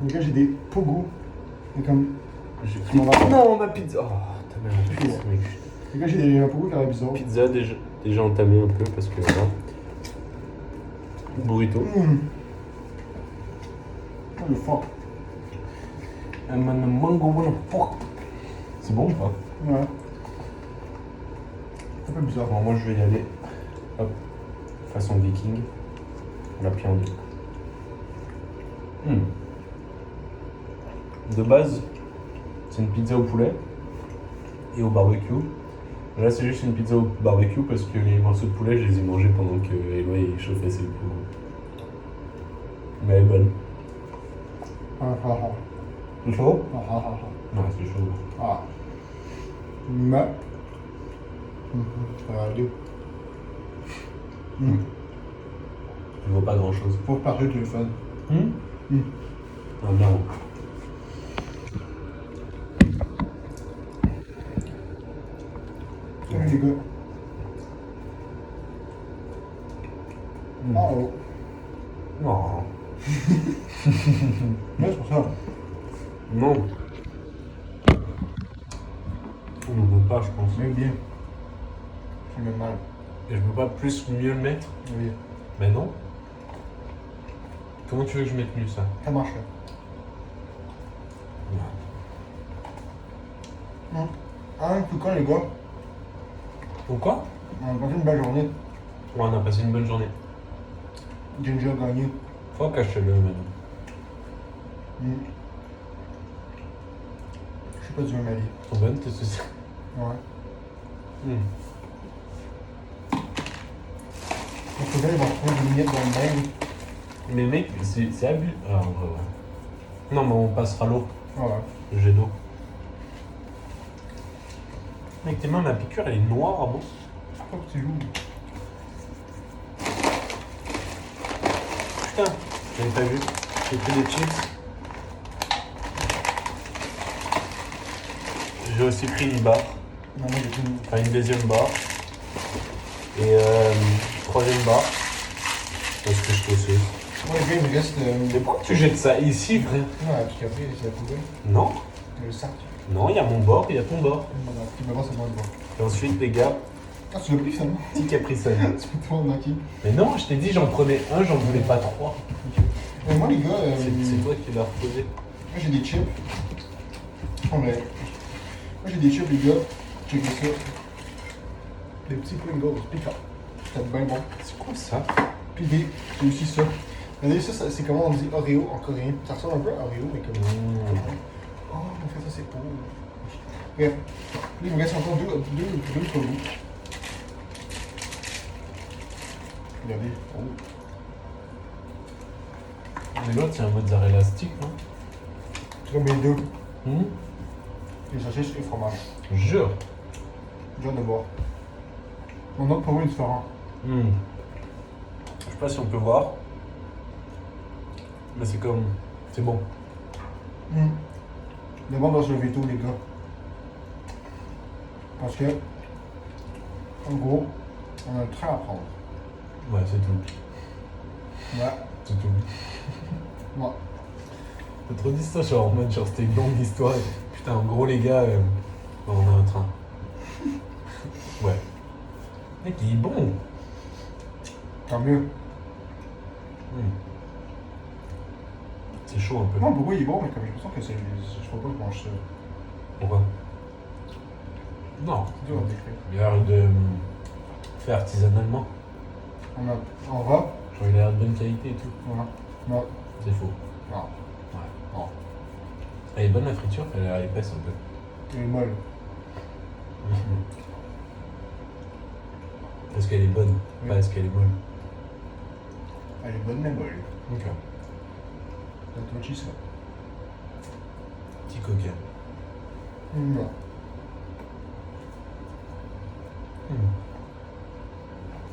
Les gars, j'ai des pogos. Et comme... J'ai non, ma pizza. Oh, ta mère, pizza, mec. Les gars, j'ai un pogo qui a l'air bizarre. Pizza déjà entamée un peu parce que voilà. Burrito. Oh, le fort. C'est bon ou pas? Ouais. C'est un peu bizarre. Bon, moi je vais y aller. Hop. Façon viking. On l'a pris en deux. De base, c'est une pizza au poulet et au barbecue. Là, c'est juste une pizza au barbecue parce que les morceaux de poulet, je les ai mangés pendant que Eloy chauffait ses poux. Mais elle est bonne. C'est chaud? Non, c'est chaud. Ah. Mais. Ça va aller. Je vois pas grand chose. Faut parler de téléphone. Ah non. Salut les gars. Oh. Non. Ouais, c'est pour ça. Non. On ne peut pas, je pense. Mais bien. C'est même mal. Et je peux pas plus mieux le mettre? Oui. Mais non. Comment tu veux que je mette mieux ça? Ça marche là. Ah, tout cas les gars, Pourquoi? on a passé une belle journée. Ouais, on a passé une bonne journée. Ginger a gagné. Faut cacher-le maintenant. Je sais pas du même avis. Sont bonnes tes saucisses? Ouais. Parce que là, ils vont trouver des miettes dans le bain. Mais mec, c'est abus. Ah, en vrai, ouais. Non, mais on passera l'eau. Ouais. Le jet d'eau. Mec, tes mains, ma piqûre, elle est noire, ah bon? Faut que tu joues. Putain, j'avais pas vu. J'ai pris des chips. J'ai aussi pris une barre. Non, moi j'ai pris une. Enfin, une deuxième barre. Et troisième barre. Parce que je te sais. Moi les gars, il me reste. Mais pourquoi tu jettes ça ici, frère? Ouais, puis après, c'est la poubelle. Non. Le sac. Non, il y a mon bord, il y a ton bord. Non, non, tu me vois, c'est moi le bord. Et ensuite, les gars, Ah, tu l'as pris finalement? petit capricène. Tu peux te prendre qui? Mais non, je t'ai dit, j'en prenais un, j'en voulais pas trois. Mais moi les gars, C'est toi qui l'as reposé. moi j'ai des chips. Oh, mais... Moi j'ai des chips les gars. Checkez ça. Des petits Pringles piquants. C'est bien bon. C'est quoi ça? Puis j'ai aussi ça. Regardez ça, c'est comment on dit Oreo en coréen. Ça ressemble un peu à Oreo, mais comme... Oh, en fait ça c'est pour... Bref. Là, il me reste encore deux pour vous. Regardez. Mais l'autre, c'est un mozzarella stick, non? C'est comme les deux. Les saucisses et fromage. Jure. J'ai hâte de voir. Mon autre pour vous est différent. Je sais pas si on peut voir. Mais c'est comme... C'est bon. D'abord dans ce veto les gars. Parce que, en gros, on a le train à prendre. Ouais, c'est tout. Ouais. C'est tout. Ouais. T'as trop dit ça, genre en mode, genre c'était une longue histoire. Putain, en gros, les gars, on a un train. Ouais. Mec, il est bon. Tant mieux. C'est chaud un peu. Non, pourquoi il est bon, mais comme j'ai l'impression que c'est. Je vois pas comment je sais. Pourquoi? Non. C'est dur à décrire. Il a l'air de fait artisanalement. On va. Genre, il a l'air de bonne qualité et tout. Voilà. Non. C'est faux. Non. Ouais. Non. Elle est bonne la friture, elle a l'air épaisse un peu. Il est molle. Est-ce qu'elle est bonne? Oui. Pas est-ce qu'elle est molle? Elle est bonne, mais molle. Ok. That's what she said. Petit coquin. Non.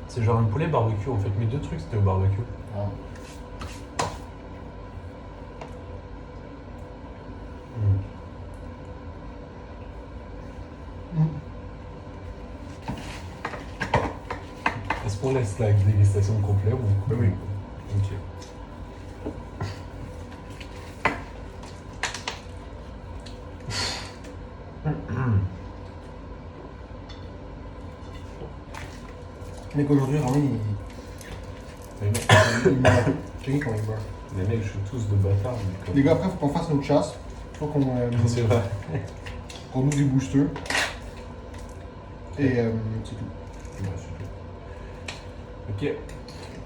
C'est genre un poulet barbecue en fait. Mes deux trucs c'était au barbecue. Ah. Est-ce qu'on laisse la dégustation complète ou Ben oui. Ok. Mais qu'aujourd'hui, vraiment, il meurt. Checker quand il meurt. Les mecs, je suis tous de bâtards. Les gars, après, faut qu'on fasse notre chasse. Faut qu'on C'est vrai. qu'on ouvre des boosters. Et c'est tout. Ouais, super. Ok.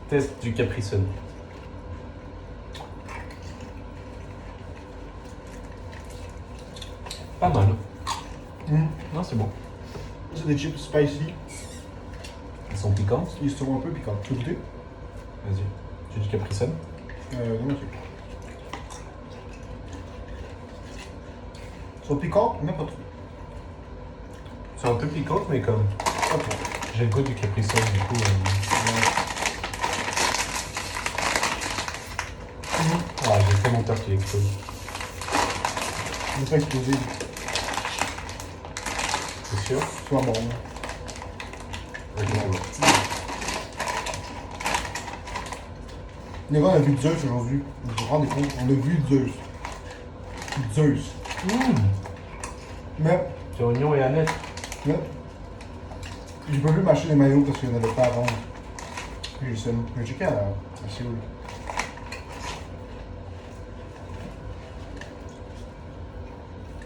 Test du Capri Sun. Pas mal. Non, c'est bon. C'est des chips spicy. Ils sont piquantes. Ils sont un peu piquants. Tu veux goûter? Vas-y. Tu dis Capri Sun? Non, merci. Ils sont piquants, mais pas trop. Ils sont un peu piquantes, mais comme. Pas trop. J'ai le goût du Capri Sun, du coup. Ah, j'ai fait mon cœur qui explose. Je vais pas exploser. C'est sûr? Soit bon. Ok, c'est bon. Les gars, on a vu Zeus aujourd'hui. Vous vous rendez compte? On a vu Zeus. Zeus. Mais, C'est oignon et Annette. j'ai pas vu m'acheter des maillots parce qu'il n'y en avait pas à vendre. Puis j'ai checké à Séoul.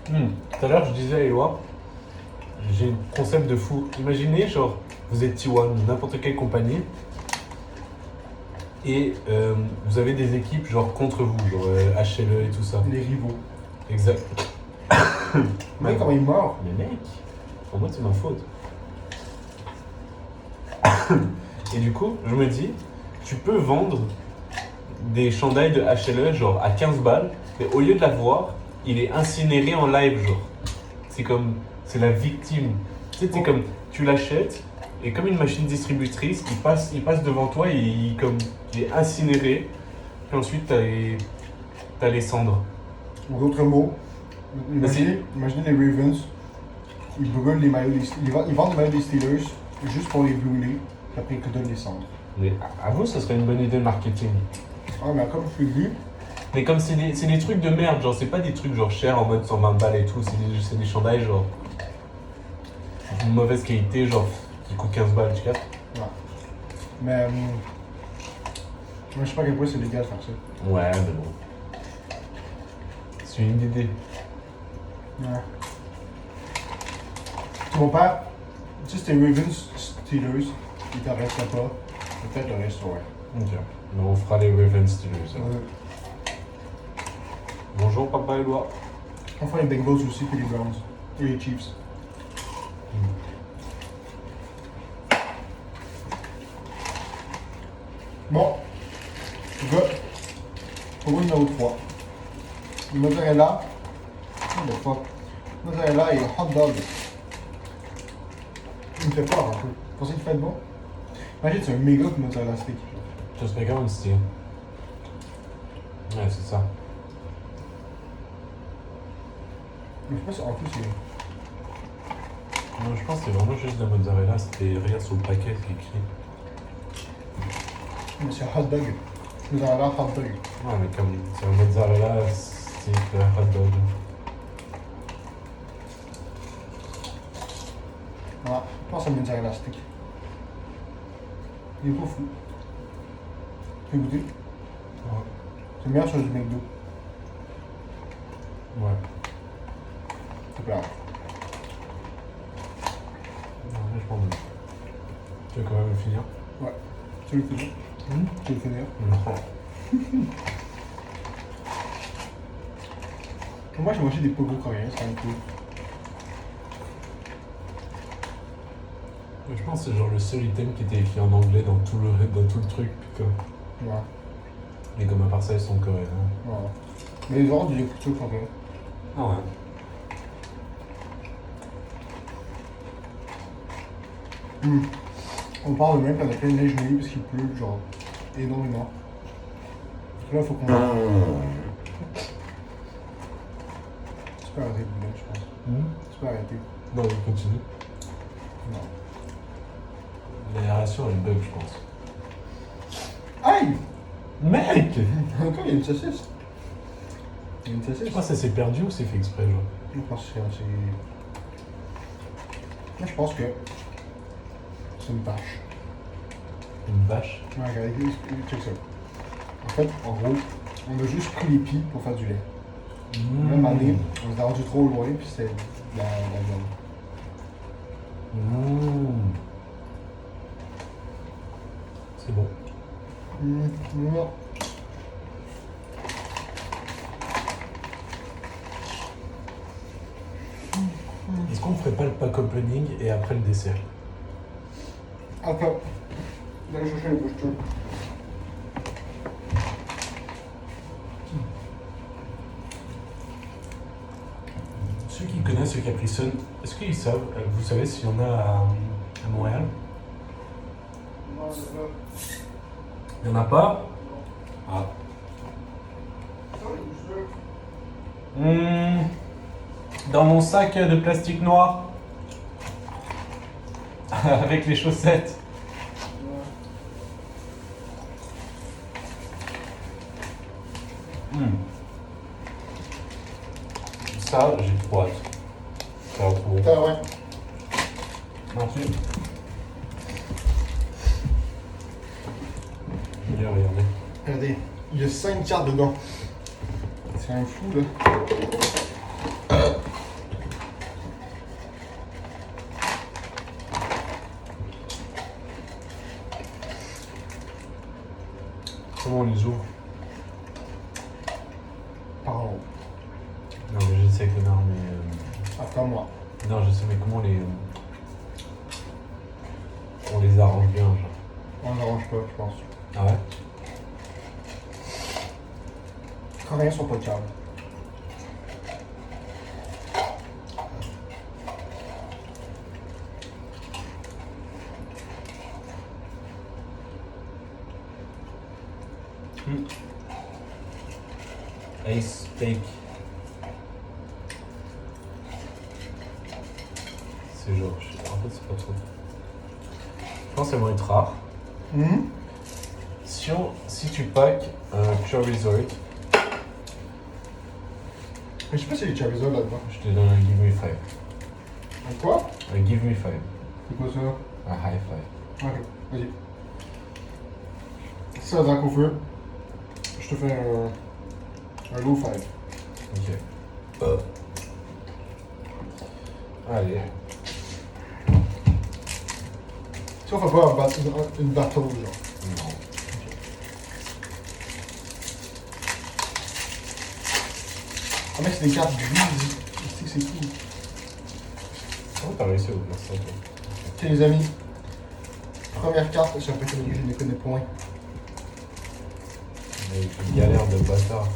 Tout à l'heure, je disais à Eloi, j'ai un concept de fou. Imaginez, genre, vous êtes T1, n'importe quelle compagnie, et vous avez des équipes, genre, contre vous, genre HLE et tout ça. Les rivaux. Exact. Mais comment il meurt? Mais mec, pour moi, c'est ma faute. Et du coup, je me dis, tu peux vendre des chandails de HLE, genre, à 15 balles, mais au lieu de l'avoir, il est incinéré en live, genre. C'est comme, c'est la victime. Tu sais, c'est comme, tu l'achètes, et comme une machine distributrice, il passe devant toi et il est incinéré. Puis ensuite, t'as les cendres. En d'autres mots, imaginez les Ravens, ils brûlent les maillots, ils vendent les maillots des Steelers juste pour les brûler, puis après ils te donnent les cendres. Mais à vous, ça serait une bonne idée de marketing. Ah, mais comme je l'ai vu, Mais comme c'est des trucs de merde, genre c'est pas des trucs genre chers en mode 120 balles et tout, c'est des chandails genre de mauvaise qualité, genre qui coûtent 15 balles, tu captes? ouais. Mais moi, je sais pas à quel point c'est légal de faire ça. Ouais, mais bon. C'est une idée. Ouais. Mon père, tu sais, c'était Ravens Steelers, il t'en restait pas. Peut-être le reste, ouais. Ok. Mais on fera les Ravens Steelers. Bonjour papa Eloi. On fera les Bengals aussi, puis les Browns. Et les Chiefs. Bon. Gars, pour numéro 3. Le mozzarella. Oh the fuck. Mozzarella et hot dog. Il me fait peur un peu. Vous pensez qu'il fait bon? Imagine, c'est un méga mozzarella steak. Ça serait quand même stylé. Ouais, c'est ça. Mais je sais pas si en plus c'est. Non, je pense que c'est vraiment juste de la mozzarella, regarde sur le paquet, c'est écrit. Mais c'est hot dog. Mozzarella hot dog. Ouais, mais comme c'est un mozzarella, c'est un hot dog. Voilà, je pense à mozzarella steak. Il est pas fou. Tu peux goûter? Ouais. C'est meilleur sur du McDo. Ouais. C'est pas grave. Non, mais je prends deux. Tu vas quand même le finir? Ouais. Tu veux le finir? Tu veux le finir? Non. Moi j'ai mangé des pogos coréens, c'est quand même cool. Je pense que c'est genre le seul item qui était écrit en anglais dans tout le truc. Puis comme... Ouais. Et comme à part ça, ils sont coréens. Voilà. Mais les ordres, il y a plutôt coréens. Ah ouais. On parle de même qu'on a plein de neige nuit parce qu'il pleut, genre, énormément. Parce que là, faut qu'on. Tu peux arrêter de bouler, je pense. Tu peux arrêter. Non, il continue. Non. L'aération, elle bug, je pense. Aïe! Mec! Encore, il y a une saucisse. Il y a une saucisse. Je pense que ça s'est perdu ou c'est fait exprès, genre? Je pense que c'est. Moi, je pense que. C'est une vache. Une vache? Ouais, regardez, check ça. En fait, en gros, on a juste pris les pieds pour faire du lait. Même année, on s'est rendu trop loin, puis c'est la viande. C'est bon. Non. Est-ce qu'on ferait pas le pack opening et après le dessert? Attends. D'aller chercher les bouches-trous. Ceux qui connaissent le Capri Sun, est-ce qu'ils savent, vous savez s'il y en a à Montréal? Il n'y en a pas? Ah. Dans mon sac de plastique noir. Avec les chaussettes. Ça, j'ai trop hâte. Ça va trop bon. Putain, ouais. Merci. Regardez. Regardez, il y a 5 cartes dedans. C'est un fou, là. Comment on les ouvre? Par en haut. Non, mais je sais, connard, mais. Après moi. Non, je sais, mais comment les. On les arrange bien, genre. On n'arrange pas, je pense. Ah ouais? Les Coréens sont pas calmes. Ice steak. C'est genre, en fait, c'est pas trop. Je pense que ça va être rare. Si tu packs un chorizo, Mais je sais pas s'il y a du chorizo là-dedans. je te donne un give me 5. Un quoi? Un give me 5. C'est quoi ça? Un high five. Ok, vas-y. Si ça drac au feu, je te fais un low five. Ok. Allez. Si on fait pas une battle, genre. Non. Ah mec, c'est des cartes grises. C'est cool. Comment t'as réussi à ouvrir ça, toi? Ok les amis. Première carte, j'ai l'impression que je ne connais point. Avec une galère de bâtard.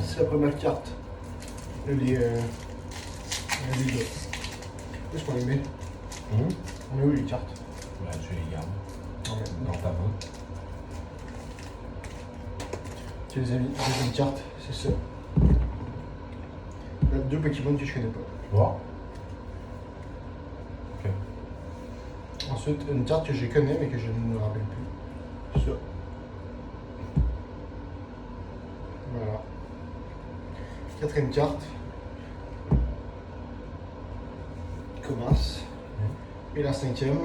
C'est la première carte. Là, les gars. Qu'est-ce qu'on les met? On est où les cartes? Bah, tu les gardes Non, mais dans ta main. Ok les amis, deuxième carte, c'est ça. Il y a 2 Pokémon que je connais pas. Tu vois? Ok. Ensuite, une carte que je connais mais que je ne me rappelle plus. Ça. Voilà. Quatrième carte. Commence. Et la cinquième.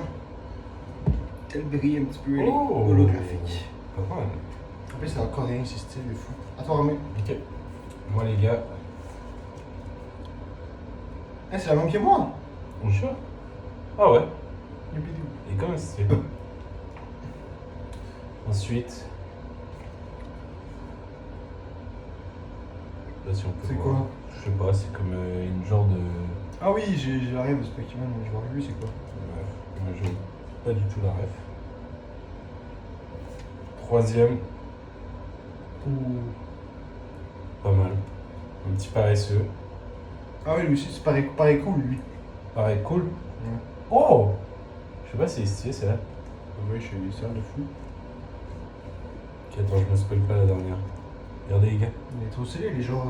Elle brille un petit peu, elle est Oh. holographique. Pas mal. En plus, c'est en coréen, c'est style de fou. À toi, Romain. Ok. Moi, les gars, Eh, c'est la même que moi. on est sûr? Ah ouais. Youpidou. Et quand même, c'est. Ensuite. Là, si on peut C'est voir. quoi? Je sais pas, c'est comme une genre de. Ah oui, j'ai la rêve de ce Pokémon, mais je vois plus c'est quoi. Ouais, moi, j'ai pas du tout la ref. Troisième. Ouh. Pas mal. Un petit paresseux. Ah oui, lui aussi, c'est pareil cool, lui. Pareil, cool. Ouais. Oh! Je sais pas si c'est stylé, c'est là. Oui, je suis ça de fou. Ok, attends, je me spoil pas la dernière. Regardez, les gars. Il est trop stylé, il est genre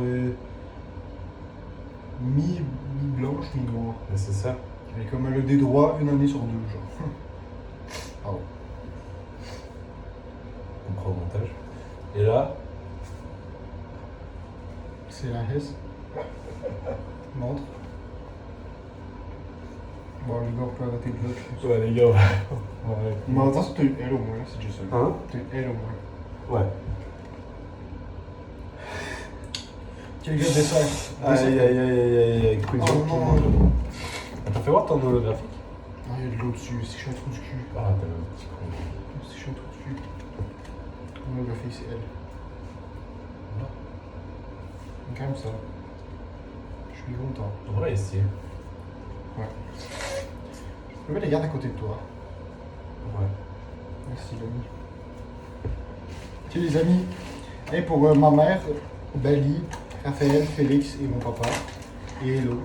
mi-blanche, mi-noir. Ouais, c'est ça. Il est comme le dé droit, une année sur deux, genre. Pardon. On prend au montage. Et là, C'est la Hesse. Montre. Bon, les gars, on peut arrêter de là, je pense. ouais, les gars, on va arrêter. Mais en même temps, t'as une L au moins, là, c'est déjà ça. Hein? T'as une L au moins. Ouais. Quel gars dessert. Aïe, aïe, aïe, aïe, aïe, aïe. Oh non. T'as fait voir ton holographique? Ah, il y a de l'eau dessus, si je suis un trou du cul. Ah, t'as un petit con. Si je suis un trou du cul. Mon gars, c'est elle. Voilà. Quand même ça. Je suis content. En vrai, c'est. Ouais. Je peux mettre les gardes à côté de toi. Ouais. Merci, l'ami. Ok, les amis. Et pour ma mère, Bali, Raphaël, Félix et mon papa. Et Hello.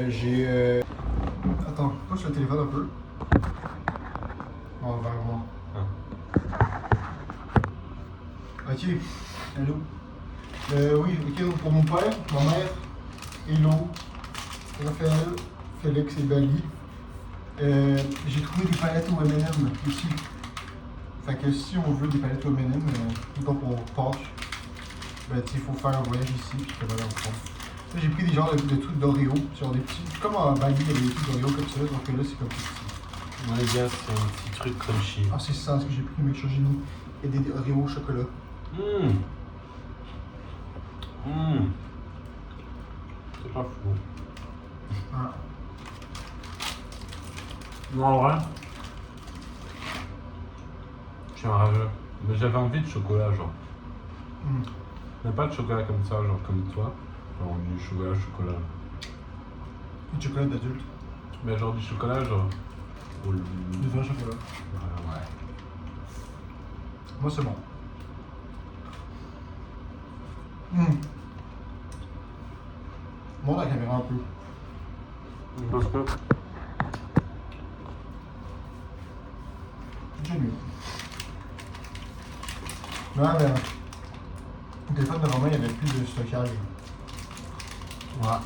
J'ai. Attends, pousse le téléphone un peu. Non, vers moi. Ok, hello. Oui, ok, donc pour mon père, ma mère, Hello, Raphaël, Félix et Bali. J'ai trouvé des palettes au M&M ici. Fait que si on veut des palettes au M&M, tout pour Pâques, ben il faut faire un voyage ici, puis que voilà, on prend. Là, j'ai pris des genres de trucs d'Oreo, genre des petits, comme en Bali, il y avait des trucs d'Oreo comme ça, donc là c'est comme petit. Moi, les gars, c'est un petit truc crunchy. Ah, c'est ça, ce que j'ai pris, mec, sur Génie. Et des Oreo au chocolat. C'est pas fou. Ah. Non, en vrai, je suis un rageux. Mais j'avais envie de chocolat, genre. Mais pas de chocolat comme ça, genre comme toi. Genre du chocolat. Du chocolat d'adulte. Mais genre du chocolat, genre. Du vrai chocolat. Ouais. Moi, c'est bon. Montre la caméra un peu. Parce que. C'est mieux. Non, mais le téléphone de Romain, il n'y avait plus de stockage. Ouais.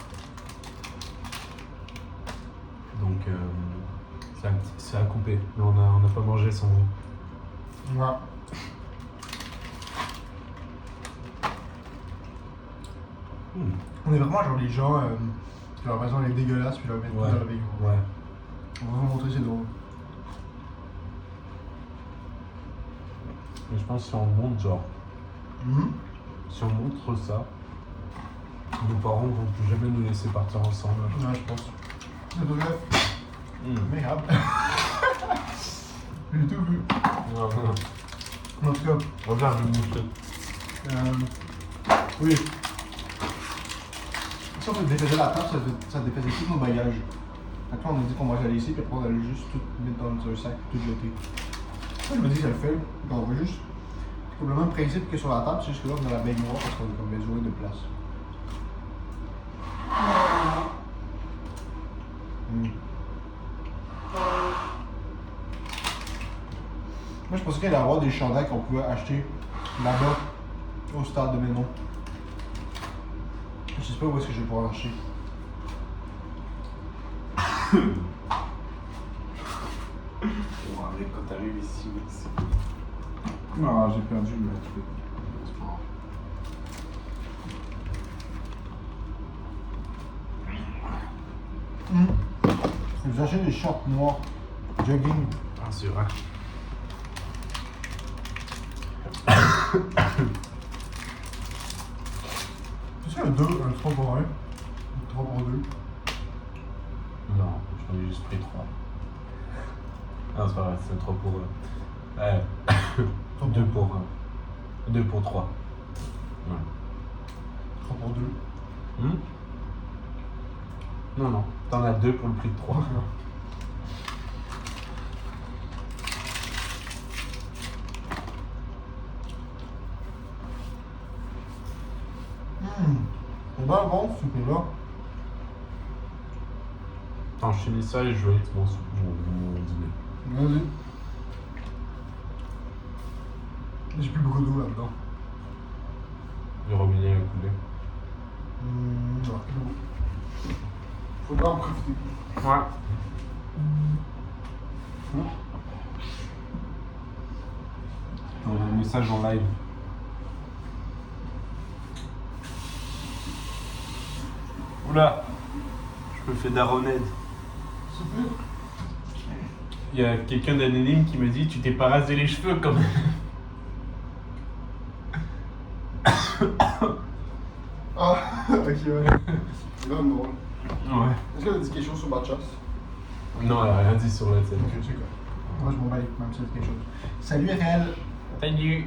Donc, c'est à couper. Mais on n'a pas mangé sans vous. Ouais. On est vraiment genre les gens qui leur maison elle est dégueulasse puis leur mettent tout dans la baignoire. Ouais. On va vous montrer, c'est drôle. Mais je pense que si on montre, genre. Si on montre ça, nos parents vont plus jamais nous laisser partir ensemble. Ouais, je pense. C'est vrai. Merde. J'ai tout vu. Non. En tout cas, Regarde, je vais montrer. oui. Si on défaisait la table, ça défaisait tous nos bagages. Après, on a dit qu'on mangeait aller ici, puis après, on allait juste tout mettre dans un sac, tout jeter. Ça, je me dis que ça le fait. On va juste. C'est comme le même principe que sur la table, c'est juste que là, on a la baignoire parce qu'on a comme besoin de place. Moi, je pensais qu'il allait y avoir des chandails qu'on pouvait acheter là-bas, au stade de Ménon. Je sais pas où est-ce que je vais pouvoir acheter. Quand t'arrives ici, c'est. Ah, j'ai perdu le truc. C'est pas grave. Je vais acheter des shorts noirs, jogging. Ah sûr. Hein. Tu sais, un 2, un 3 pour 1, un 3 pour 2. Non, j'en ai juste pris 3. Non, c'est pas vrai, c'est 3 pour 1. 2 pour 1. 2 pour 3. Ouais. 3 pour 2. Non, non, t'en as 2 pour le prix de 3. C'est bien bon ce souper-là. Attends, je finis ça et je vais être mon dîner. Vas-y. J'ai plus beaucoup d'eau là-dedans. Le robinet a coulé. Non, faudra en profiter. Ouais. On a un message en live. Oula, je me fais daronade. Il y a quelqu'un d'anonyme qui me dit tu t'es pas rasé les cheveux quand même. Ah, ok, ouais. C'est vraiment drôle. Ouais. Est-ce qu'elle a dit quelque chose sur Batchas? Non, elle a rien dit sur la tête. Ok, c'est quoi. Moi, je m'en bats même si elle dit quelque chose. Salut, RL. Salut.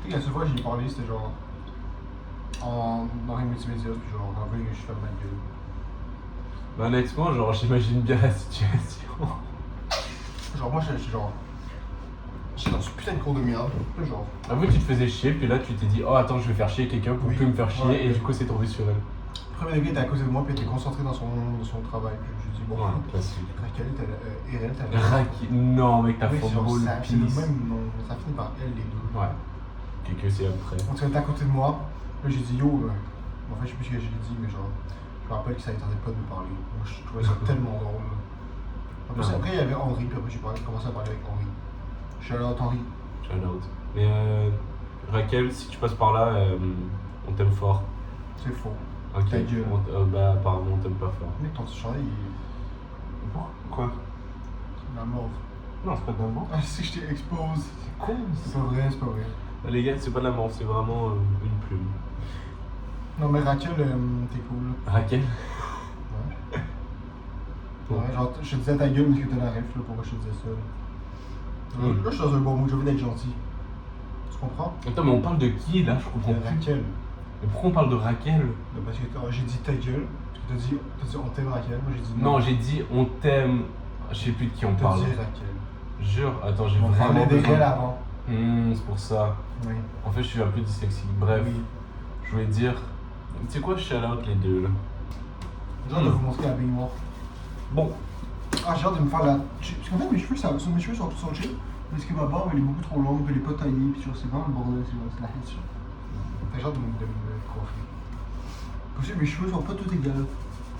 Tu sais, la seule fois que j'y ai parlé, c'était genre. Dans les multimédia, puis genre, en vrai, je ferme ma gueule. Bah, honnêtement, genre, j'imagine bien la situation. Genre, moi, j'étais genre. J'étais dans ce putain de cours de merde. Puis genre. Avoue, tu te faisais chier, puis là, tu t'es dit, oh, attends, je vais faire chier quelqu'un pour Oui. plus me faire chier, Ouais. et du coup, c'est tombé sur elle. Premier degré était à côté de moi, puis elle était concentrée dans son travail. Puis je me suis dit, bon. Ouais, classique. Raquel, RL, t'as Raki. Non, mec, t'as Oui, fait genre, beau le c'est le pisse. même nom, ça finit par elle les deux. Ouais. Quelques c'est après. Donc elle était à côté de moi, là j'ai dit yo, en fait je sais plus ce que j'ai dit, mais genre, je me rappelle que ça ne tentait pas de me parler. Moi je trouvais ça tellement drôle. En plus Non. après il y avait Henri, puis après j'ai commencé à parler avec Henri. Shout out Henri. Shout out. Mais Raquel, si tu passes par là, on t'aime fort. C'est faux. Ok. Ta gueule. Bah, apparemment, on t'aime pas fort. Mec ton chandail il est Quoi? la mort. Non, c'est pas de la mort. Ah si je t'ai expose. C'est con. C'est pas vrai, c'est pas vrai. Les gars, c'est pas de la mort, c'est vraiment une plume. Non mais Raquel, t'es cool. Raquel? Ouais. Bon. Ouais, genre je te disais ta gueule parce que t'as la ref là, pourquoi je te disais ça. Là, là je suis dans un bon mood, j'ai envie d'être gentil. Tu comprends? Attends, mais on parle de qui là? Je comprends plus. Raquel. Mais pourquoi on parle de Raquel? Parce que j'ai dit ta gueule, parce que t'as dit on t'aime Raquel, moi j'ai dit Non, j'ai dit on t'aime. Je sais plus de qui on t'as parle. dit Raquel. Jure, attends, j'ai On vraiment parlait d'RL besoin. avant. C'est pour ça. Oui. En fait, je suis un peu dyslexique. Bref, Oui. je voulais dire. Tu sais quoi, shout out les deux là. J'ai hâte de vous montrer la baignoire. Bon, Ah, j'ai hâte de me faire la. Parce qu'en fait, mes cheveux sont tous chill. Parce que ma barbe elle est beaucoup trop longue, puis elle est pas taillée, puis genre, c'est vraiment le bordel, c'est la haine. Fait que j'ai hâte de me coiffer. Parce que mes cheveux sont pas tous égaux.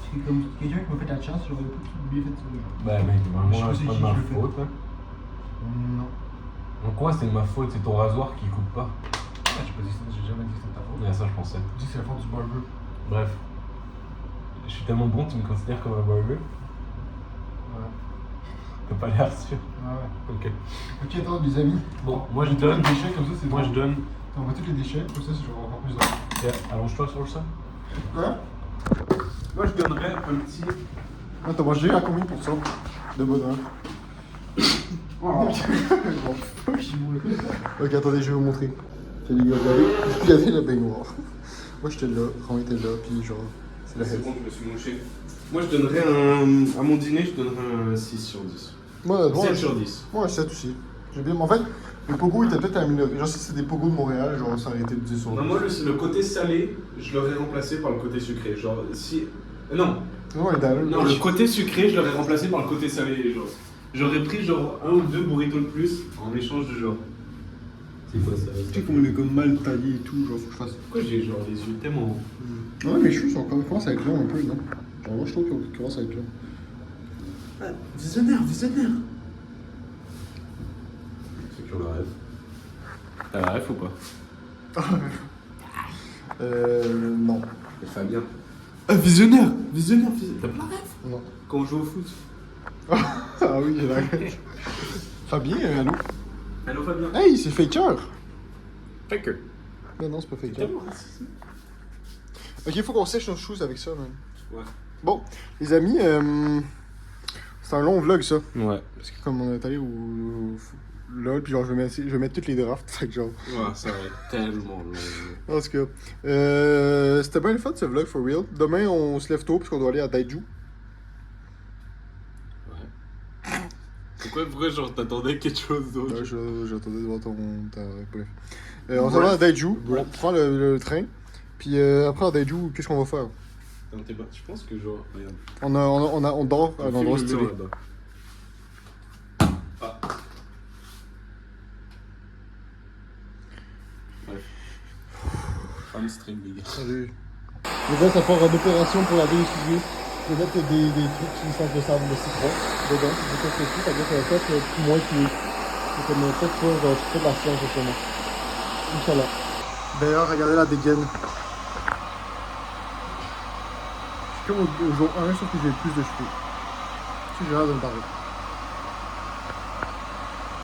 C'est comme quelqu'un qui m'a fait la chance, j'aurais pas tout bien fait ça. bah mec, Je sais moi pas c'est c'est pas qui de ma je le fais. faute. Hein. Non. Donc quoi, c'est de ma faute, c'est ton rasoir qui coupe pas. Ah, j'ai jamais dit que c'était ta faute. Ouais, ça je pensais. Je dis que c'est la faute du barber. Bref. Je suis tellement bon, tu me considères comme un barber? Ouais. T'as pas l'air sûr. Ouais. Ok. Ok, attends, les amis. Bon, moi je On donne. les déchets comme ça, c'est Moi je drôle. donne. On va tous les déchets, comme ça, c'est genre encore plus drôle. Tiens, allonge-toi sur ça. Quoi? Moi je donnerais un petit. Attends, moi j'ai à combien pour ça de bonheur? Bon, ok, attendez, je vais vous montrer. C'est les gars, regardez la baignoire. Moi j'étais là, Ron était là, puis genre, c'est la C'est haine. bon, je me suis mouché. Moi je donnerais un. À mon dîner, je donnerais un 6 sur 10. Moi, 7 sur 10. Moi, 7 aussi. J'ai bien. En fait, les pogos étaient peut-être améliorés. Genre, si c'est des pogos de Montréal, genre, ça aurait été 10 sur 10. Non, moi le côté salé, je l'aurais remplacé par le côté sucré. Genre, si. Non, Non, il est non, le côté sucré, je l'aurais remplacé par le côté salé. Genre. J'aurais pris genre 1 ou 2 burritos de plus en échange de genre. C'est quoi ça? Tu sais comment il est comme mal taillé et tout, genre, faut que je fasse. Pourquoi j'ai genre les yeux tellement. Ouais, mes cheveux commencent à être longs un peu, non? Genre, moi, je trouve qu'ils commencent à être longs. Ah, visionnaire, visionnaire! C'est qui on la rêve? T'as la rêve ou pas? Non. Et Fabien. Ah, visionnaire! Visionnaire, visionnaire! T'as pas la rêve? Non. Quand on joue au foot? Ah Ah oui, j'ai la gueule. Fabien, allô? Allô Fabien. Hey, c'est Faker! Faker. Mais non, c'est pas Faker. Ok, faut qu'on sèche nos choses avec ça, man. Ouais. Bon, les amis, c'est un long vlog, ça. Ouais. Parce que comme on est allé au LOL, puis genre, je vais mettre toutes les drafts, fait que genre... Ouais, ça va être tellement long. En tout cas, c'était bien le fun, ce vlog, for real. Demain, on se lève tôt, puisqu'on doit aller à Daiju. Pourquoi genre t'attendais quelque chose d'autre? Ouais, j'attendais de voir bref. On s'en va à Daiju, on prend le train. Puis après à Daiju, qu'est-ce qu'on va faire? Je pense que genre, regarde. On dort à un endroit stylé. Ah. Bref. Hamstring, les gars. Salut. Les gars, ça part en opération pour la délicieux. Je vais mettre des trucs sur le centre de sable de citron dedans. Je vais tester tout, ça va être peut-être moins cuit. C'est comme peut-être pas, genre, je fais de la science en ce moment. Inch'Allah. D'ailleurs, regardez la dégaine. Je suis comme au jour 1, sauf que j'ai plus de cheveux. Si j'ai l'air de me parler.